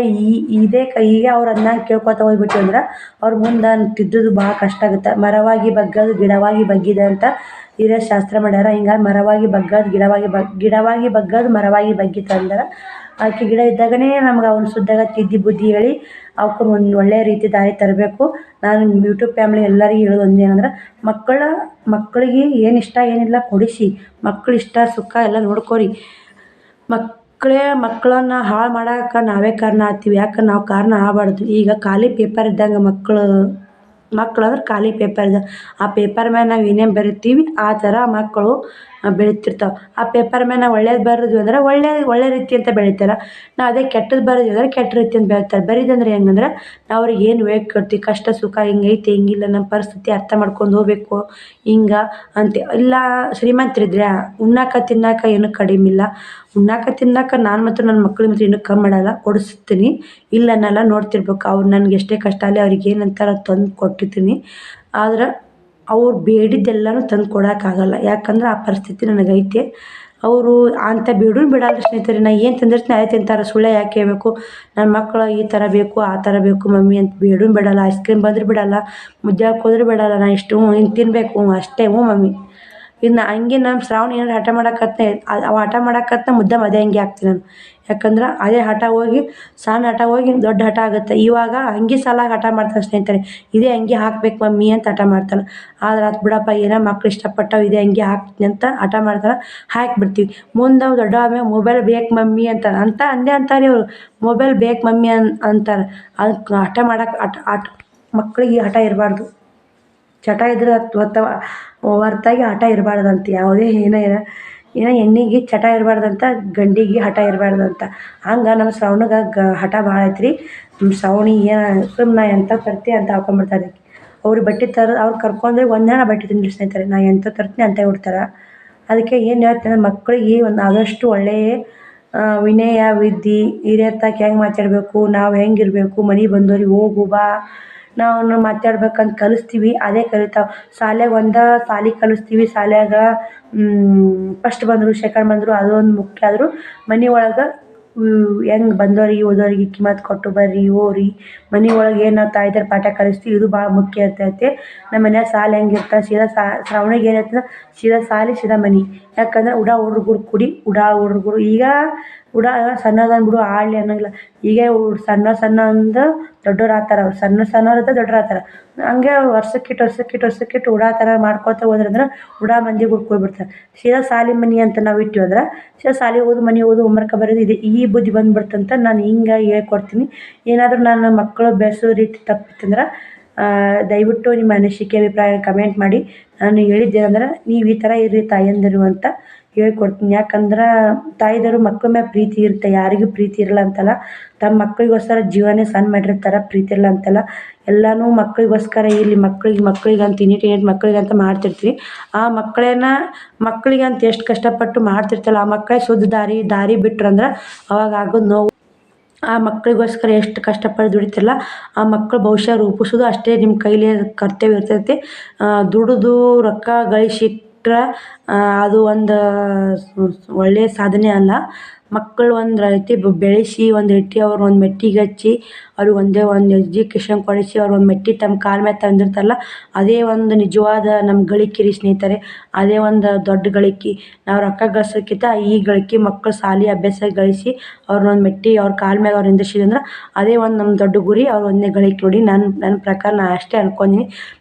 ಈಗ ಅವ್ರು ಅಂದಂಗೆ ಕೇಳ್ಕೊತ ಹೋಗ್ಬಿಟ್ಟು ಅಂದ್ರೆ ಅವ್ರ ಮುಂದೆ ತಿದ್ದೋದು ಭಾಳ ಕಷ್ಟ ಆಗುತ್ತೆ. ಮರವಾಗಿ ಬಗ್ಗದು ಗಿಡವಾಗಿ ಬಗ್ಗಿದೆ ಅಂತ ಹಿರಿಯರು ಶಾಸ್ತ್ರ ಮಾಡ್ಯಾರ. ಹಿಂಗಾಗಿ ಮರವಾಗಿ ಬಗ್ಗದು ಗಿಡವಾಗಿ ಬಗ್ಗದು ಮರವಾಗಿ ಬಗ್ಗಿತು ಅಂದ್ರೆ ಆಕೆ ಗಿಡ ಇದ್ದಾಗನೇ ನಮ್ಗೆ ಅವ್ನು ಶುದ್ಧಾಗ ತಿದ್ದಿ ಬುದ್ಧಿ ಹೇಳಿ ಅವಕ್ಕೆ ಒಂದು ಒಳ್ಳೆಯ ರೀತಿ ದಾರಿ ತರಬೇಕು. ನಾನು ಯೂಟ್ಯೂಬ್ ಫ್ಯಾಮ್ಲಿ ಎಲ್ಲರಿಗೂ ಹೇಳೋದು ಒಂದೇನಂದ್ರೆ ಮಕ್ಕಳಿಗೆ ಏನು ಇಷ್ಟ ಏನಿಲ್ಲ ಕೊಡಿಸಿ, ಮಕ್ಳು ಇಷ್ಟ ಸುಖ ಎಲ್ಲ ನೋಡ್ಕೊರಿ. ಮಕ್ಕಳನ್ನ ಹಾಳು ಮಾಡೋಕೆ ನಾವೇ ಕಾರಣ ಆಗ್ತೀವಿ. ಯಾಕಂದ್ರೆ ನಾವು ಕಾರಣ ಆಗಬಾರ್ದು. ಈಗ ಖಾಲಿ ಪೇಪರ್ ಇದ್ದಂಗೆ ಮಕ್ಕಳು ಅಂದ್ರೆ ಖಾಲಿ ಪೇಪರ್ ಇದೆ. ಆ ಪೇಪರ್ ಮೇಲೆ ನಾವು ಏನೇನು ಬರಿತೀವಿ ಆ ಥರ ಮಕ್ಕಳು ಬೆಳೀತಿರ್ತಾವೆ. ಆ ಪೇಪರ್ ಮೇಲೆ ನಾವು ಒಳ್ಳೇದು ಬರೆದ್ವಿ ಅಂದ್ರೆ ಒಳ್ಳೆ ರೀತಿ ಅಂತ ಬೆಳಿತಾರೆ. ನಾವು ಅದೇ ಕೆಟ್ಟದ್ದು ಬರೆದ್ವಿ ಅಂದ್ರೆ ಕೆಟ್ಟ ರೀತಿ ಅಂತ ಬೆಳಿತಾರೆ. ಬರೀದಂದ್ರೆ ಹೆಂಗಂದ್ರೆ ನಾವು ಅವ್ರಿಗೆ ಏನು ಹೇಳ್ಕೊಡ್ತೀವಿ, ಕಷ್ಟ ಸುಖ ಹಿಂಗೈತಿ ಹಿಂಗಿಲ್ಲ, ನಮ್ಮ ಪರಿಸ್ಥಿತಿ ಅರ್ಥ ಮಾಡ್ಕೊಂಡು ಹೋಗ್ಬೇಕು ಹಿಂಗೆ ಅಂತ. ಇಲ್ಲ ಶ್ರೀಮಂತರಿದ್ರೆ ಉಣ್ಣಾಕ ತಿನ್ನಾಕ ಏನೂ ಕಡಿಮೆ ಇಲ್ಲ. ಉಣ್ಣಾಕ ತಿನ್ನಾಕ ನಾನು ಮತ್ತು ನನ್ನ ಮಕ್ಳಿಗೆ ಮಾತ್ರ ಇನ್ನೂ ಕಮ್ಮಿ ಮಾಡಲ್ಲ, ಕೊಡಿಸ್ತೀನಿ. ಇಲ್ಲ ಅನ್ನಲ್ಲ, ನೋಡ್ತಿರ್ಬೇಕು. ಅವ್ರು ನನಗೆ ಎಷ್ಟೇ ಕಷ್ಟ ಆಗಲಿ ಅವ್ರಿಗೆ ಏನಂತಾರ ತಂದು ಕೊಟ್ಟಿರ್ತೀನಿ. ಆದ್ರೆ ಅವ್ರು ಬೇಡಿದ್ದೆಲ್ಲನೂ ತಂದು ಕೊಡೋಕ್ಕಾಗಲ್ಲ. ಯಾಕಂದ್ರೆ ಆ ಪರಿಸ್ಥಿತಿ ನನಗೈತೆ. ಅವರು ಅಂಥ ಬೇಡೂ ಬಿಡಲ್ಲ ಸ್ನೇಹಿತರೆ. ನಾನು ಏನು ತಂದಿರ್ತೀನಿ ಅದೇ ತಿಂತಾರೆ. ಸುಳ್ಳು ಯಾಕೆ ಹೇಳ್ಬೇಕು. ನನ್ನ ಮಕ್ಕಳು ಈ ಥರ ಬೇಕು ಆ ಥರ ಬೇಕು ಮಮ್ಮಿ ಅಂತ ಬೇಡೂ ಬಿಡಲ್ಲ. ಐಸ್ ಕ್ರೀಮ್ ಬಂದ್ರೆ ಬಿಡಲ್ಲ, ಮುದ್ದೆ ಹಾಕೋದ್ರೆ ಬಿಡಲ್ಲ. ನಾನು ಇಷ್ಟು ಹಿಂಗೆ ತಿನ್ನಬೇಕು ಅಷ್ಟೇ ಮಮ್ಮಿ. ಇನ್ನು ಹಂಗೆ ನಮ್ಮ ಶ್ರಾವಣಿ ಏನಾರು ಹಠ ಮಾಡಕತ್ತೆ, ಅವು ಹಠ ಮಾಡಕತ್ತೆ ಮುದ್ದೆ ಅದೇ ಹಂಗೆ ಹಾಕ್ತೀನಿ ನಾನು. ಯಾಕಂದ್ರೆ ಅದೇ ಹಠ ಹೋಗಿ ಸಣ್ಣ ಹಠ ಹೋಗಿ ದೊಡ್ಡ ಹಠ ಆಗುತ್ತೆ. ಇವಾಗ ಅಂಗಿ ಸಾಲಾಗಿ ಹಠ ಮಾಡ್ತಾನೆ ಸ್ನೇಹಿತರೆ. ಇದೇ ಅಂಗಿ ಹಾಕ್ಬೇಕು ಮಮ್ಮಿ ಅಂತ ಹಠ ಮಾಡ್ತಾನೆ. ಆದ್ರೆ ಅದು ಬಿಡಪ್ಪ, ಏನೋ ಮಕ್ಳು ಇಷ್ಟಪಟ್ಟವು ಇದೇ ಅಂಗಿ ಹಾಕ್ತೀನಿ ಅಂತ ಹಠ ಮಾಡ್ತಾನೆ, ಹಾಕಿಬಿಡ್ತೀವಿ. ಮುಂದೆ ಅವು ದೊಡ್ಡ ಆದ್ಮೇಲೆ ಮೊಬೈಲ್ ಬೇಕು ಮಮ್ಮಿ ಅಂದೇ ಅಂತಾರೆ ಇವರು. ಮೊಬೈಲ್ ಬೇಕು ಮಮ್ಮಿ ಅಂತಾರೆ. ಅದಕ್ಕೆ ಹಠ ಮಾಡೋಕೆ ಮಕ್ಕಳಿಗೆ ಹಠ ಇರಬಾರ್ದು. ಚಟ ಇದ್ರೆ ಹೊರ್ತಾಗಿ ಹಠ ಇರಬಾರ್ದಂತ. ಯಾವುದೇ ಏನೋ ಹೆಣ್ಣಿಗೆ ಚಟ ಇರಬಾರ್ದಂತ, ಗಂಡಿಗೆ ಹಠ ಇರಬಾರ್ದಂತ. ಹಂಗೆ ನಮ್ಮ ಶ್ರವಣಗೆ ಹಠ ಭಾಳ ಐತ್ರಿ. ನಮ್ಮ ಶ್ರವಣಿ ಏನು ಸುಮ್ಮನೆ ಎಂಥ ತರ್ತಿ ಅಂತ ಹಾಕೊಂಡ್ಬಿಡ್ತಾರೆ. ಅವ್ರಿಗೆ ಬಟ್ಟೆ ಅವ್ರು ಕರ್ಕೊಂಡ್ರೆ ಒಂದಿನ ಬಟ್ಟೆ ತಿಂದಿಲ್ಲ ಸ್ನೇಹಿತರೆ. ನಾ ಎಂಥ ತರ್ತೀನಿ ಅಂತ ಬಿಡ್ತಾರೆ. ಅದಕ್ಕೆ ಏನು ಹೇಳ್ತೀನಿ, ಮಕ್ಕಳಿಗೆ ಒಂದು ಆದಷ್ಟು ಒಳ್ಳೆಯ ವಿನಯ ವಿದ್ಯೆ ಹಿರಿಯರ್ ತಕ್ಕ ಹೆಂಗೆ ಮಾತಾಡಬೇಕು, ನಾವು ಹೆಂಗಿರಬೇಕು, ಮನೆ ಬಂದವ್ರಿಗೆ ಹೋಗು ಬಾ ನಾವು ಮಾತಾಡ್ಬೇಕಂತ ಕಲಿಸ್ತೀವಿ. ಅದೇ ಕಲಿತಾವೆ. ಶಾಲೆಗೆ ಸಾಲಿ ಕಲಿಸ್ತೀವಿ. ಶಾಲ್ಯಾಗ ಫಸ್ಟ್ ಬಂದರು ಸೆಕೆಂಡ್ ಬಂದರು ಅದೊಂದು ಮುಖ್ಯ. ಆದರೂ ಮನೆ ಒಳಗೆ ಹೆಂಗೆ ಬಂದವ್ರಿಗೆ ಹೋದವ್ರಿಗೆ ಕಿಮ್ಮತ್ತು ಕೊಟ್ಟು ಬರ್ರಿ ಹೋಗ್ರಿ. ಮನೆ ಒಳಗೆ ಏನು ನಾವು ತಾಯ್ದಾರ ಪಾಠ ಕಲಿಸ್ತೀವಿ ಇದು ಭಾಳ ಮುಖ್ಯ ಇರ್ತೈತೆ. ನಮ್ಮ ಮನ್ಯಾಗ ಶಾಲೆ ಹೆಂಗಿರ್ತಾರೆ ಸೀದಾ ಶ್ರಾವಣಿಗೆ ಏನಾಯ್ತದ ಸೀದಾ ಶಾಲೆ ಸೀದಾ ಮನೆ. ಯಾಕಂದ್ರೆ ಹುಡುಗರು ಕೂಡಿ ಹುಡುಗರು ಈಗ ಸಣ್ಣದನ್ ಬಿಡು ಆಡಲಿ ಅನ್ನೋಂಗಿಲ್ಲ. ಈಗ ಸಣ್ಣ ಅಂದು ದೊಡ್ಡವ್ರು ಆಗ್ತಾರೆ. ಅವ್ರು ಸಣ್ಣವ್ರಿಂದ ದೊಡ್ಡವ್ರು ಆಗ್ತಾರೆ. ಹಂಗೆ ವರ್ಷಕ್ಕಿಟ್ಟು ಥರ ಮಾಡ್ಕೊತ ಹೋದ್ರಂದ್ರೆ ಮಂದಿ ಕೂಡ್ಬಿಡ್ತಾರೆ. ಸೀದಾ ಶಾಲೆ ಮನೆ ಅಂತ ನಾವು ಇಟ್ಟಿವಿ ಅಂದ್ರೆ ಸೀದಾ ಶಾಲೆಗೆ ಹೋದು ಮನೆ ಹೋದು ಹೋಮ್ವರ್ಕ್ ಬರೋದು ಇದೆ. ಈ ಬುದ್ಧಿ ಬಂದ್ಬಿಡ್ತಂತ ನಾನು ಹಿಂಗೆ ಹೇಳ್ಕೊಡ್ತೀನಿ. ಏನಾದರೂ ನನ್ನ ಮಕ್ಕಳು ಬೆಳೆಸೋ ರೀತಿ ತಪ್ಪಿತ್ತಂದ್ರೆ ದಯವಿಟ್ಟು ನಿಮ್ಮ ಅನಿಸಿಕೆ ಅಭಿಪ್ರಾಯ ಕಮೆಂಟ್ ಮಾಡಿ. ನಾನು ಹೇಳಿದ್ದೇನೆಂದ್ರೆ ನೀವು ಈ ಥರ ಇರ್ರಿ ತಾಯಂದಿರು ಅಂತ ಹೇಳ್ಕೊಡ್ತೀನಿ. ಯಾಕಂದ್ರೆ ತಾಯಿದವರು ಮಕ್ಳ ಮೇಲೆ ಪ್ರೀತಿ ಇರುತ್ತೆ. ಯಾರಿಗೂ ಪ್ರೀತಿ ಇರಲ್ಲ ಅಂತಲ್ಲ. ತಮ್ಮ ಮಕ್ಕಳಿಗೋಸ್ಕರ ಜೀವನೇ ಸಣ್ಣ ಮಾಡಿರ್ತಾರೆ. ಪ್ರೀತಿ ಇರಲ್ಲ ಅಂತಲ್ಲ. ಎಲ್ಲನೂ ಮಕ್ಕಳಿಗೋಸ್ಕರ ಇಲ್ಲಿ ಮಕ್ಕಳಿಗೆ ಅಂತ ಮಕ್ಕಳಿಗೆ ಅಂತ ಮಾಡ್ತಿರ್ತೀವಿ. ಆ ಮಕ್ಕಳಿಗೆ ಅಂತ ಎಷ್ಟು ಕಷ್ಟಪಟ್ಟು ಮಾಡ್ತಿರ್ತಲ್ಲ ಆ ಮಕ್ಕಳೇ ಶುದ್ಧ ದಾರಿ ಬಿಟ್ರಂದ್ರೆ ಅವಾಗ ಆಗೋದು ನೋವು. ಆ ಮಕ್ಕಳಿಗೋಸ್ಕರ ಎಷ್ಟು ಕಷ್ಟಪಟ್ಟು ದುಡಿತಿರಲ್ಲ ಆ ಮಕ್ಕಳು ಭವಿಷ್ಯ ರೂಪಿಸೋದು ಅಷ್ಟೇ ನಿಮ್ಮ ಕೈಲಿ ಕರ್ತವ್ಯ ಇರ್ತೈತಿ. ದುಡಿದು ರೊಕ್ಕ ಗಳಿಸಿಟ್ರೆ ಅದು ಒಂದು ಒಳ್ಳೆಯ ಸಾಧನೆ ಅಲ್ಲ. ಮಕ್ಕಳು ಒಂದು ರೀತಿ ಬೆಳೆಸಿ ಒಂದು ರೀತಿ ಅವ್ರು ಒಂದು ಮೆಟ್ಟಿಗೆ ಹಚ್ಚಿ ಅವ್ರಿಗೆ ಒಂದು ಎಜುಕೇಷನ್ ಕೊಡಿಸಿ ಅವ್ರು ಒಂದು ಮೆಟ್ಟಿ ತಮ್ಮ ಕಾಲ ಮೇಲೆ ತಂದಿರ್ತಾರಲ್ಲ ಅದೇ ಒಂದು ನಿಜವಾದ ನಮ್ಮ ಗಳಿಕೆ ರೀ ಸ್ನೇಹಿತರೆ. ಅದೇ ಒಂದು ದೊಡ್ಡ ಗಳಿಕೆ. ನಾವು ರೊಕ್ಕ ಗಳಿಸೋಕ್ಕಿಂತ ಈ ಗಳಿಕೆ ಮಕ್ಕಳು ಶಾಲೆ ಅಭ್ಯಾಸ ಗಳಿಸಿ ಅವ್ರನ್ನೊಂದು ಮೆಟ್ಟಿ ಅವ್ರ ಕಾಲ ಮ್ಯಾಗ ಅವ್ರು ನಿಂದಿರ್ಸಿದಂದ್ರೆ ಅದೇ ಒಂದು ನಮ್ಮ ದೊಡ್ಡ ಗುರಿ. ಅವ್ರು ಒಂದೇ ಗಳಿಕೆ ನೋಡಿ. ನನ್ನ ಪ್ರಕಾರ ನಾನು ಅಷ್ಟೇ ಅನ್ಕೊಂತೀನಿ.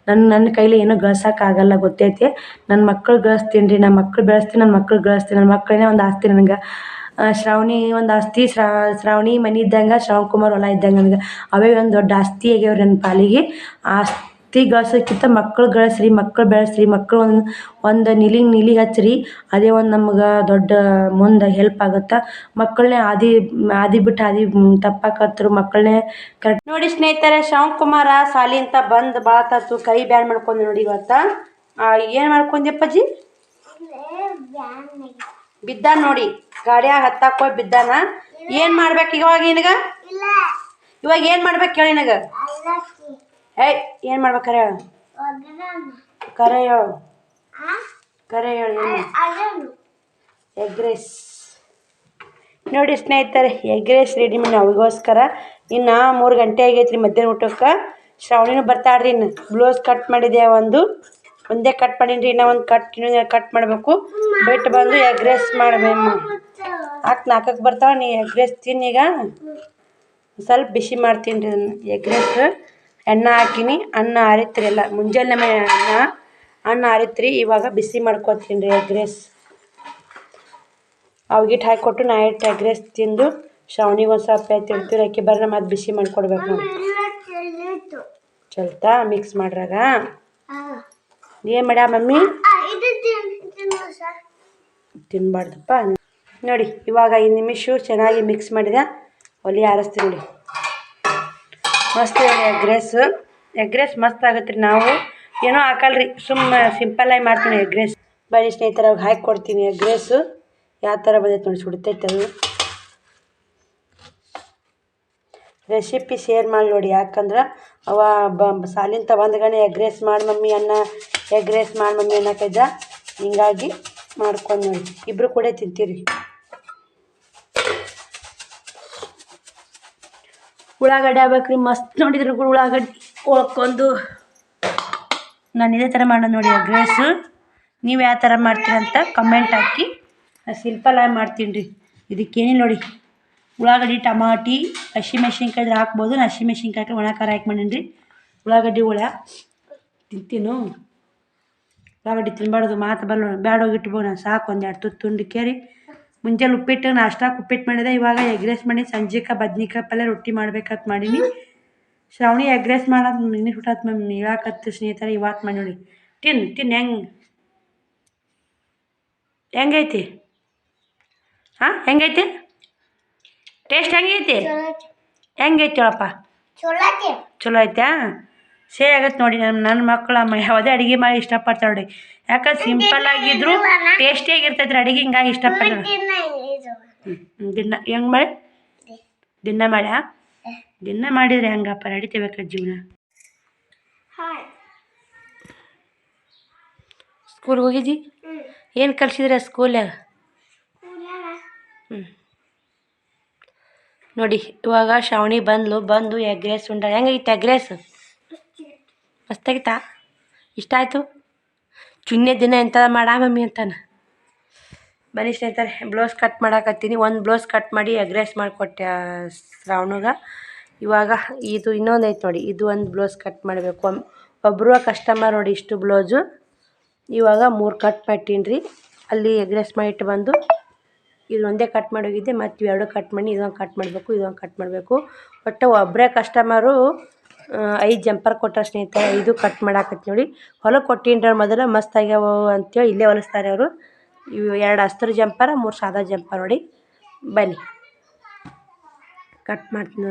ನನ್ನ ಕೈಲಿ ಏನೂ ಗಳಿಸೋಕ್ಕಾಗಲ್ಲ ಗೊತ್ತೈತೆ. ನನ್ನ ಮಕ್ಕಳು ಗಳಿಸ್ತೀನಿ ರೀ. ನನ್ನ ಮಕ್ಕಳು ಬೆಳೆಸ್ತೀನಿ, ನನ್ನ ಮಕ್ಕಳು ಗಳಿಸ್ತೀನಿ. ನನ್ನ ಮಕ್ಕಳೇ ಒಂದು ಆಸ್ತಿ ನನಗೆ. ಶ್ರಾವಣಿ ಒಂದು ಆಸ್ತಿ. ಶ್ರಾವಣಿ ಮನೆ ಇದ್ದಂಗೆ ಶ್ರವಣಕುಮಾರ್ ಹೊಲ ಇದ್ದಂಗೆ ನನಗೆ. ಅವೇ ಒಂದು ದೊಡ್ಡ ಆಸ್ತಿ ಆಗ್ಯಾವ್ರಿ ನನ್ನ ಪಾಲಿಗೆ. ಆಸ್ತಿ ಗಳಿಸೋಕ್ಕಿಂತ ಮಕ್ಕಳು ಗಳಿಸ್ರಿ, ಮಕ್ಕಳು ಬೆಳೆಸ್ರಿ, ಮಕ್ಕಳು ಒಂದು ನಿಲಿಗೆ ಹಚ್ಚಿರಿ. ಅದೇ ಒಂದು ನಮ್ಗೆ ದೊಡ್ಡ ಮುಂದೆ ಹೆಲ್ಪ್ ಆಗುತ್ತೆ. ಮಕ್ಕಳನ್ನೇ ಆದಿ ಬಿಟ್ಟು ತಪ್ಪಾಕತ್ರು ಮಕ್ಕಳನ್ನೇ ಕರೆಕ್ಟ್ ನೋಡಿ ಸ್ನೇಹಿತರೆ. ಶ್ರವಣಕುಮಾರ ಸಾಲಿ ಅಂತ ಬಂದು ಭಾಳ ತಾಸು ಕೈ ಬ್ಯಾನ್ ಮಾಡ್ಕೊಂಡು ನೋಡಿ. ಇವತ್ತು ಏನು ಮಾಡ್ಕೊಂಡ್ಯಪ್ಪಾಜಿ? ಬಿದ್ದಾನ ನೋಡಿ. ಗಾಡಿಯಾಗ ಹತ್ತಾಕ ಹೋಗಿ ಬಿದ್ದಾನ. ಏನು ಮಾಡ್ಬೇಕು ಇವಾಗ ನಿನಗೆ? ಇವಾಗ ಏನು ಮಾಡ್ಬೇಕು ಹೇಳಿ ನನಗೆ ಏಯ್ ಏನು ಮಾಡ್ಬೇಕು ಕರೆ ಹೇಳು ಕರೆ ಹೇಳು ಕರೆ ಹೇಳು ಏನು ಎಗ್ ರೈಸ್ ನೋಡಿ ಸ್ನೇಹಿತರೆ ಎಗ್ ರೈಸ್ ರೆಡಿ ಮಾಡಿ ಅವ್ರಿಗೋಸ್ಕರ ಇನ್ನು 3 ಗಂಟೆ ಆಗೈತ್ರಿ ಮಧ್ಯಾಹ್ನ ಊಟಕ್ಕೆ ಶ್ರಾವಣಿನೂ ಬರ್ತಾಳ್ರಿ ಇನ್ನು ಬ್ಲೌಸ್ ಕಟ್ ಮಾಡಿದೆ ಒಂದೇ ಕಟ್ ಮಾಡೀನಿ ಇನ್ನೂ ಒಂದು ಇನ್ನೊಂದು ಕಟ್ ಮಾಡಬೇಕು ಬಿಟ್ಟು ಬಂದು ಎಗ್ ರೈಸ್ ಮಾಡಬೇಕು 4ಕ್ಕೆ ಬರ್ತಾಳೆ ನೀ ಎಗ್ ರೈಸ್ ತಿನ್ನೀಗ ಸ್ವಲ್ಪ ಬಿಸಿ ಮಾಡ್ತೀನಿ ರೀ ಅದನ್ನು ಎಗ್ ರೈಸ್ ಎಣ್ಣೆ ಹಾಕಿನಿ ಅನ್ನ ಆರಿತ್ರಿ ಎಲ್ಲ ಮುಂಜಾನೆ ಅನ್ನ ಆರಿತ್ರಿ ಇವಾಗ ಬಿಸಿ ಮಾಡ್ಕೊತೀನಿ ರೀ ಎಗ್ ರೈಸ್ ಅವ್ಗಿಟ್ಟು ಹಾಕಿಕೊಟ್ಟು ನಾ ಇಟ್ಟು ಎಗ್ ರೈಸ್ ತಿಂದು ಶ್ರಾವಣಿಗೆ ಒಂದು ಸ್ವಲ್ಪ ತಿಳ್ತೀವಿ ಅಕ್ಕಿ ಬರ್ರ ಮತ್ತೆ ಬಿಸಿ ಮಾಡಿಕೊಡ್ಬೇಕು ನೋಡಿ ಚಲ್ತಾ ಮಿಕ್ಸ್ ಮಾಡ್ರಾಗ ಏನು ಮಾಡ್ಯಾ ಮಮ್ಮಿ ತಿನ್ಬಾರ್ದಪ್ಪ ನೋಡಿ ಇವಾಗ 5 ನಿಮಿಷ ಚೆನ್ನಾಗಿ ಮಿಕ್ಸ್ ಮಾಡಿದೆ ಒಲೆ ಆರಿಸ್ತೀವಿ ನೋಡಿ ಮಸ್ತ್ ನೋಡಿ ಎಗ್ ರೈಸ್ ಮಸ್ತ್ ಆಗುತ್ತೆ ರೀ ನಾವು ಏನೋ ಹಾಕಲ್ರಿ ಸಿಂಪಲ್ಲಾಗಿ ಮಾಡ್ತೀನಿ ಎಗ್ ರೈಸ್ ಬನ್ನಿ ಸ್ನೇಹಿತರೆ ಅವಾಗ ಹಾಕಿ ಕೊಡ್ತೀನಿ ಎಗ್ ರೈಸು ಯಾವ ಥರ ಬಂದೈತೆ ನೋಡಿ ಸುಡ್ತೈತೆ ಅದು ರೆಸಿಪಿ ಶೇರ್ ಮಾಡಿ ನೋಡಿ ಯಾಕಂದ್ರೆ ಅವ ಸಾಲಿಂತ ಬಂದ್ಗಣೆ ಎಗ್ ರೈಸ್ ಮಾಡಿ ಮಮ್ಮಿ ಎಗ್ ರೈಸ್ ಮಾಡಿ ಮಮ್ಮಿ ಅನ್ನಕೈದ ಹಿಂಗಾಗಿ ಮಾಡ್ಕೊಂಡು ನೋಡಿ ಇಬ್ಬರು ಕೂಡ ತಿಂತೀರಿ ಉಳ್ಳಾಗಡ್ಡೆ ಆಗ್ಬೇಕ್ರಿ ಮಸ್ತ್ ನೋಡಿದ್ರು ಉಳ್ಳಾಗಡ್ಡೆ ಒಳ್ಕೊಂಡು ನಾನು ಇದೇ ಥರ ಮಾಡೋದು ನೋಡಿ ಎಗ್ ರೈಸು ನೀವು ಯಾವ ಥರ ಮಾಡ್ತೀರಂತ ಕಮೆಂಟ್ ಹಾಕಿ ನಾನು ಸಿಂಪಲ್ಲಾಗಿ ಮಾಡ್ತೀನಿ ರೀ ಇದಕ್ಕೇನಿಲ್ಲ ನೋಡಿ ಉಳ್ಳಾಗಡ್ಡಿ ಟಮಾಟಿ ಹಸಿಮೆಣ್ಸಿನ್ಕಾಯಿ ಇದ್ರೆ ಹಾಕ್ಬೋದು ನಾನು ಹಸಿಮೆಣ್ಸಿನ್ಕಾಯಿ ಒಣ ಖಾರ ಹಾಕಿ ಮಾಡೀನಿ ರೀ ಉಳ್ಳಾಗಡ್ಡಿ ತಿಂತೀನು ಉಳ್ಳಾಗಡ್ಡಿ ತಿನ್ನಬಾರ್ದು ಮಾತು ಬಲ್ಲ ಬ್ಯಾಡ ಹೋಗಿಟ್ಬೋದು ನಾನು ಸಾಕು 1-2 ತುತ್ತು ತುಂಡಿಕೇರಿ ಮುಂಜಾನೆ ಉಪ್ಪಿಟ್ಟು ನಾಷ್ಟಾಕ್ಕೆ ಉಪ್ಪಿಟ್ಟು ಮಾಡಿದೆ ಇವಾಗ ಎಗ್ ರೈಸ್ ಮಾಡಿ ಸಂಜೆಗೆ ಬದ್ನಿಕಾಯಿ ಪಲ್ಯ ರೊಟ್ಟಿ ಮಾಡ್ಬೇಕಂತ ಮಾಡೀನಿ ಶ್ರಾವಣಿ ಎಗ್ ರೈಸ್ ಮಾಡೋದು ನಿನ್ನೆ ಹುಟ್ಟಾತ್ ಮ್ಯಾಮ್ ಇವಾಕತ್ತು ಸ್ನೇಹಿತರೆ ಇವತ್ತು ಮಾಡಿ ನೋಡಿ ತಿನ್ನು ಹೆಂಗೈತಿ ಹೆಂಗೈತಿ ಟೇಸ್ಟ್ ಹೆಂಗೈತಿ ಹೇಳಪ್ಪ ಚಲೋ ಐತಾ ಸೇ ಆಗತ್ತೆ ನೋಡಿ ನನ್ನ ಮಕ್ಕಳು ಯಾವುದೇ ಅಡುಗೆ ಮಾಡಿ ಇಷ್ಟಪಡ್ತಾರೆ ನೋಡಿ ಯಾಕಂದ್ರೆ ಸಿಂಪಲ್ ಆಗಿದ್ರು ಟೇಸ್ಟಿಯಾಗಿರ್ತೈತೆ ರೀ ಅಡುಗೆ ಹಿಂಗಾಗಿ ಇಷ್ಟಪಡ್ತಾರೆ ದಿನ ಹೆಂಗೆ ಮಾಡಿ ದಿನ ಮಾಡಿದ್ರೆ ಹೆಂಗಪ್ಪ ನಡಿತೇಬೇಕ ಜೀವನ ಸ್ಕೂಲ್ಗೆ ಹೋಗಿದ್ದಿ ಏನು ಕಲಿಸಿದ್ರೆ ಸ್ಕೂಲ್ಯಾಗ ನೋಡಿ ಇವಾಗ ಶ್ರಾವಣಿ ಬಂದು ಎಗ್ ರೈಸ್ ಉಂಡ ಹೆಂಗೈತೆ ಎಗ್ ರೈಸ್ ಮಸ್ತಾಗಿತ್ತಾ ಇಷ್ಟ ಆಯಿತು ಚುನ್ನೆ ದಿನ ಎಂಥದ ಮಮ್ಮಿ ಅಂತಾನೆ ಬನ್ನಿ ಸ್ನೇಹಿತರೆ ಬ್ಲೌಸ್ ಕಟ್ ಮಾಡಾಕತ್ತೀನಿ ಒಂದು ಬ್ಲೌಸ್ ಕಟ್ ಮಾಡಿ ಎಗ್ ರೈಸ್ ಮಾಡಿಕೊಟ್ಟೆ ಶ್ರಾವಣಿಗೆ ಇವಾಗ ಇದು ಇನ್ನೊಂದು ಐತೆ ನೋಡಿ ಇದು ಒಂದು ಬ್ಲೌಸ್ ಕಟ್ ಮಾಡಬೇಕು ಒಬ್ಬರು ಕಸ್ಟಮರ್ ನೋಡಿ ಇಷ್ಟು ಬ್ಲೌಸು ಇವಾಗ 3 ಕಟ್ ಮಾಡ್ತೀನಿ ರೀ ಅಲ್ಲಿ ಎಗ್ ರೈಸ್ ಮಾಡಿಟ್ಟು ಬಂದು ಇದೊಂದೇ ಕಟ್ ಮಾಡೋಗಿದ್ದೆ ಮತ್ತು 2 ಕಟ್ ಮಾಡಿ ಇದೊಂದು ಕಟ್ ಮಾಡಬೇಕು ಒಟ್ಟು ಒಬ್ಬರೇ ಕಸ್ಟಮರು 5 ಜಂಪರ್ ಕೊಟ್ಟರು ಸ್ನೇಹಿತರೆ 5 ಕಟ್ ಮಾಡಾಕತ್ತಿ ನೋಡಿ ಹೊಲಕ್ಕೆ ಕೊಟ್ಟಿನ್ರಿ ಮೊದಲು ಮಸ್ತ್ ಆಗ್ಯಾವ ಅಂತೇಳಿ ಇಲ್ಲೇ ಹೊಲಿಸ್ತಾರೆ ಅವರು ಇವು 2 ಅಸ್ತರ ಜಂಪರ 3 ಸಾದಾ ಜಂಪರ್ ನೋಡಿ ಬನ್ನಿ ಕಟ್ ಮಾಡ್ತೀನಿ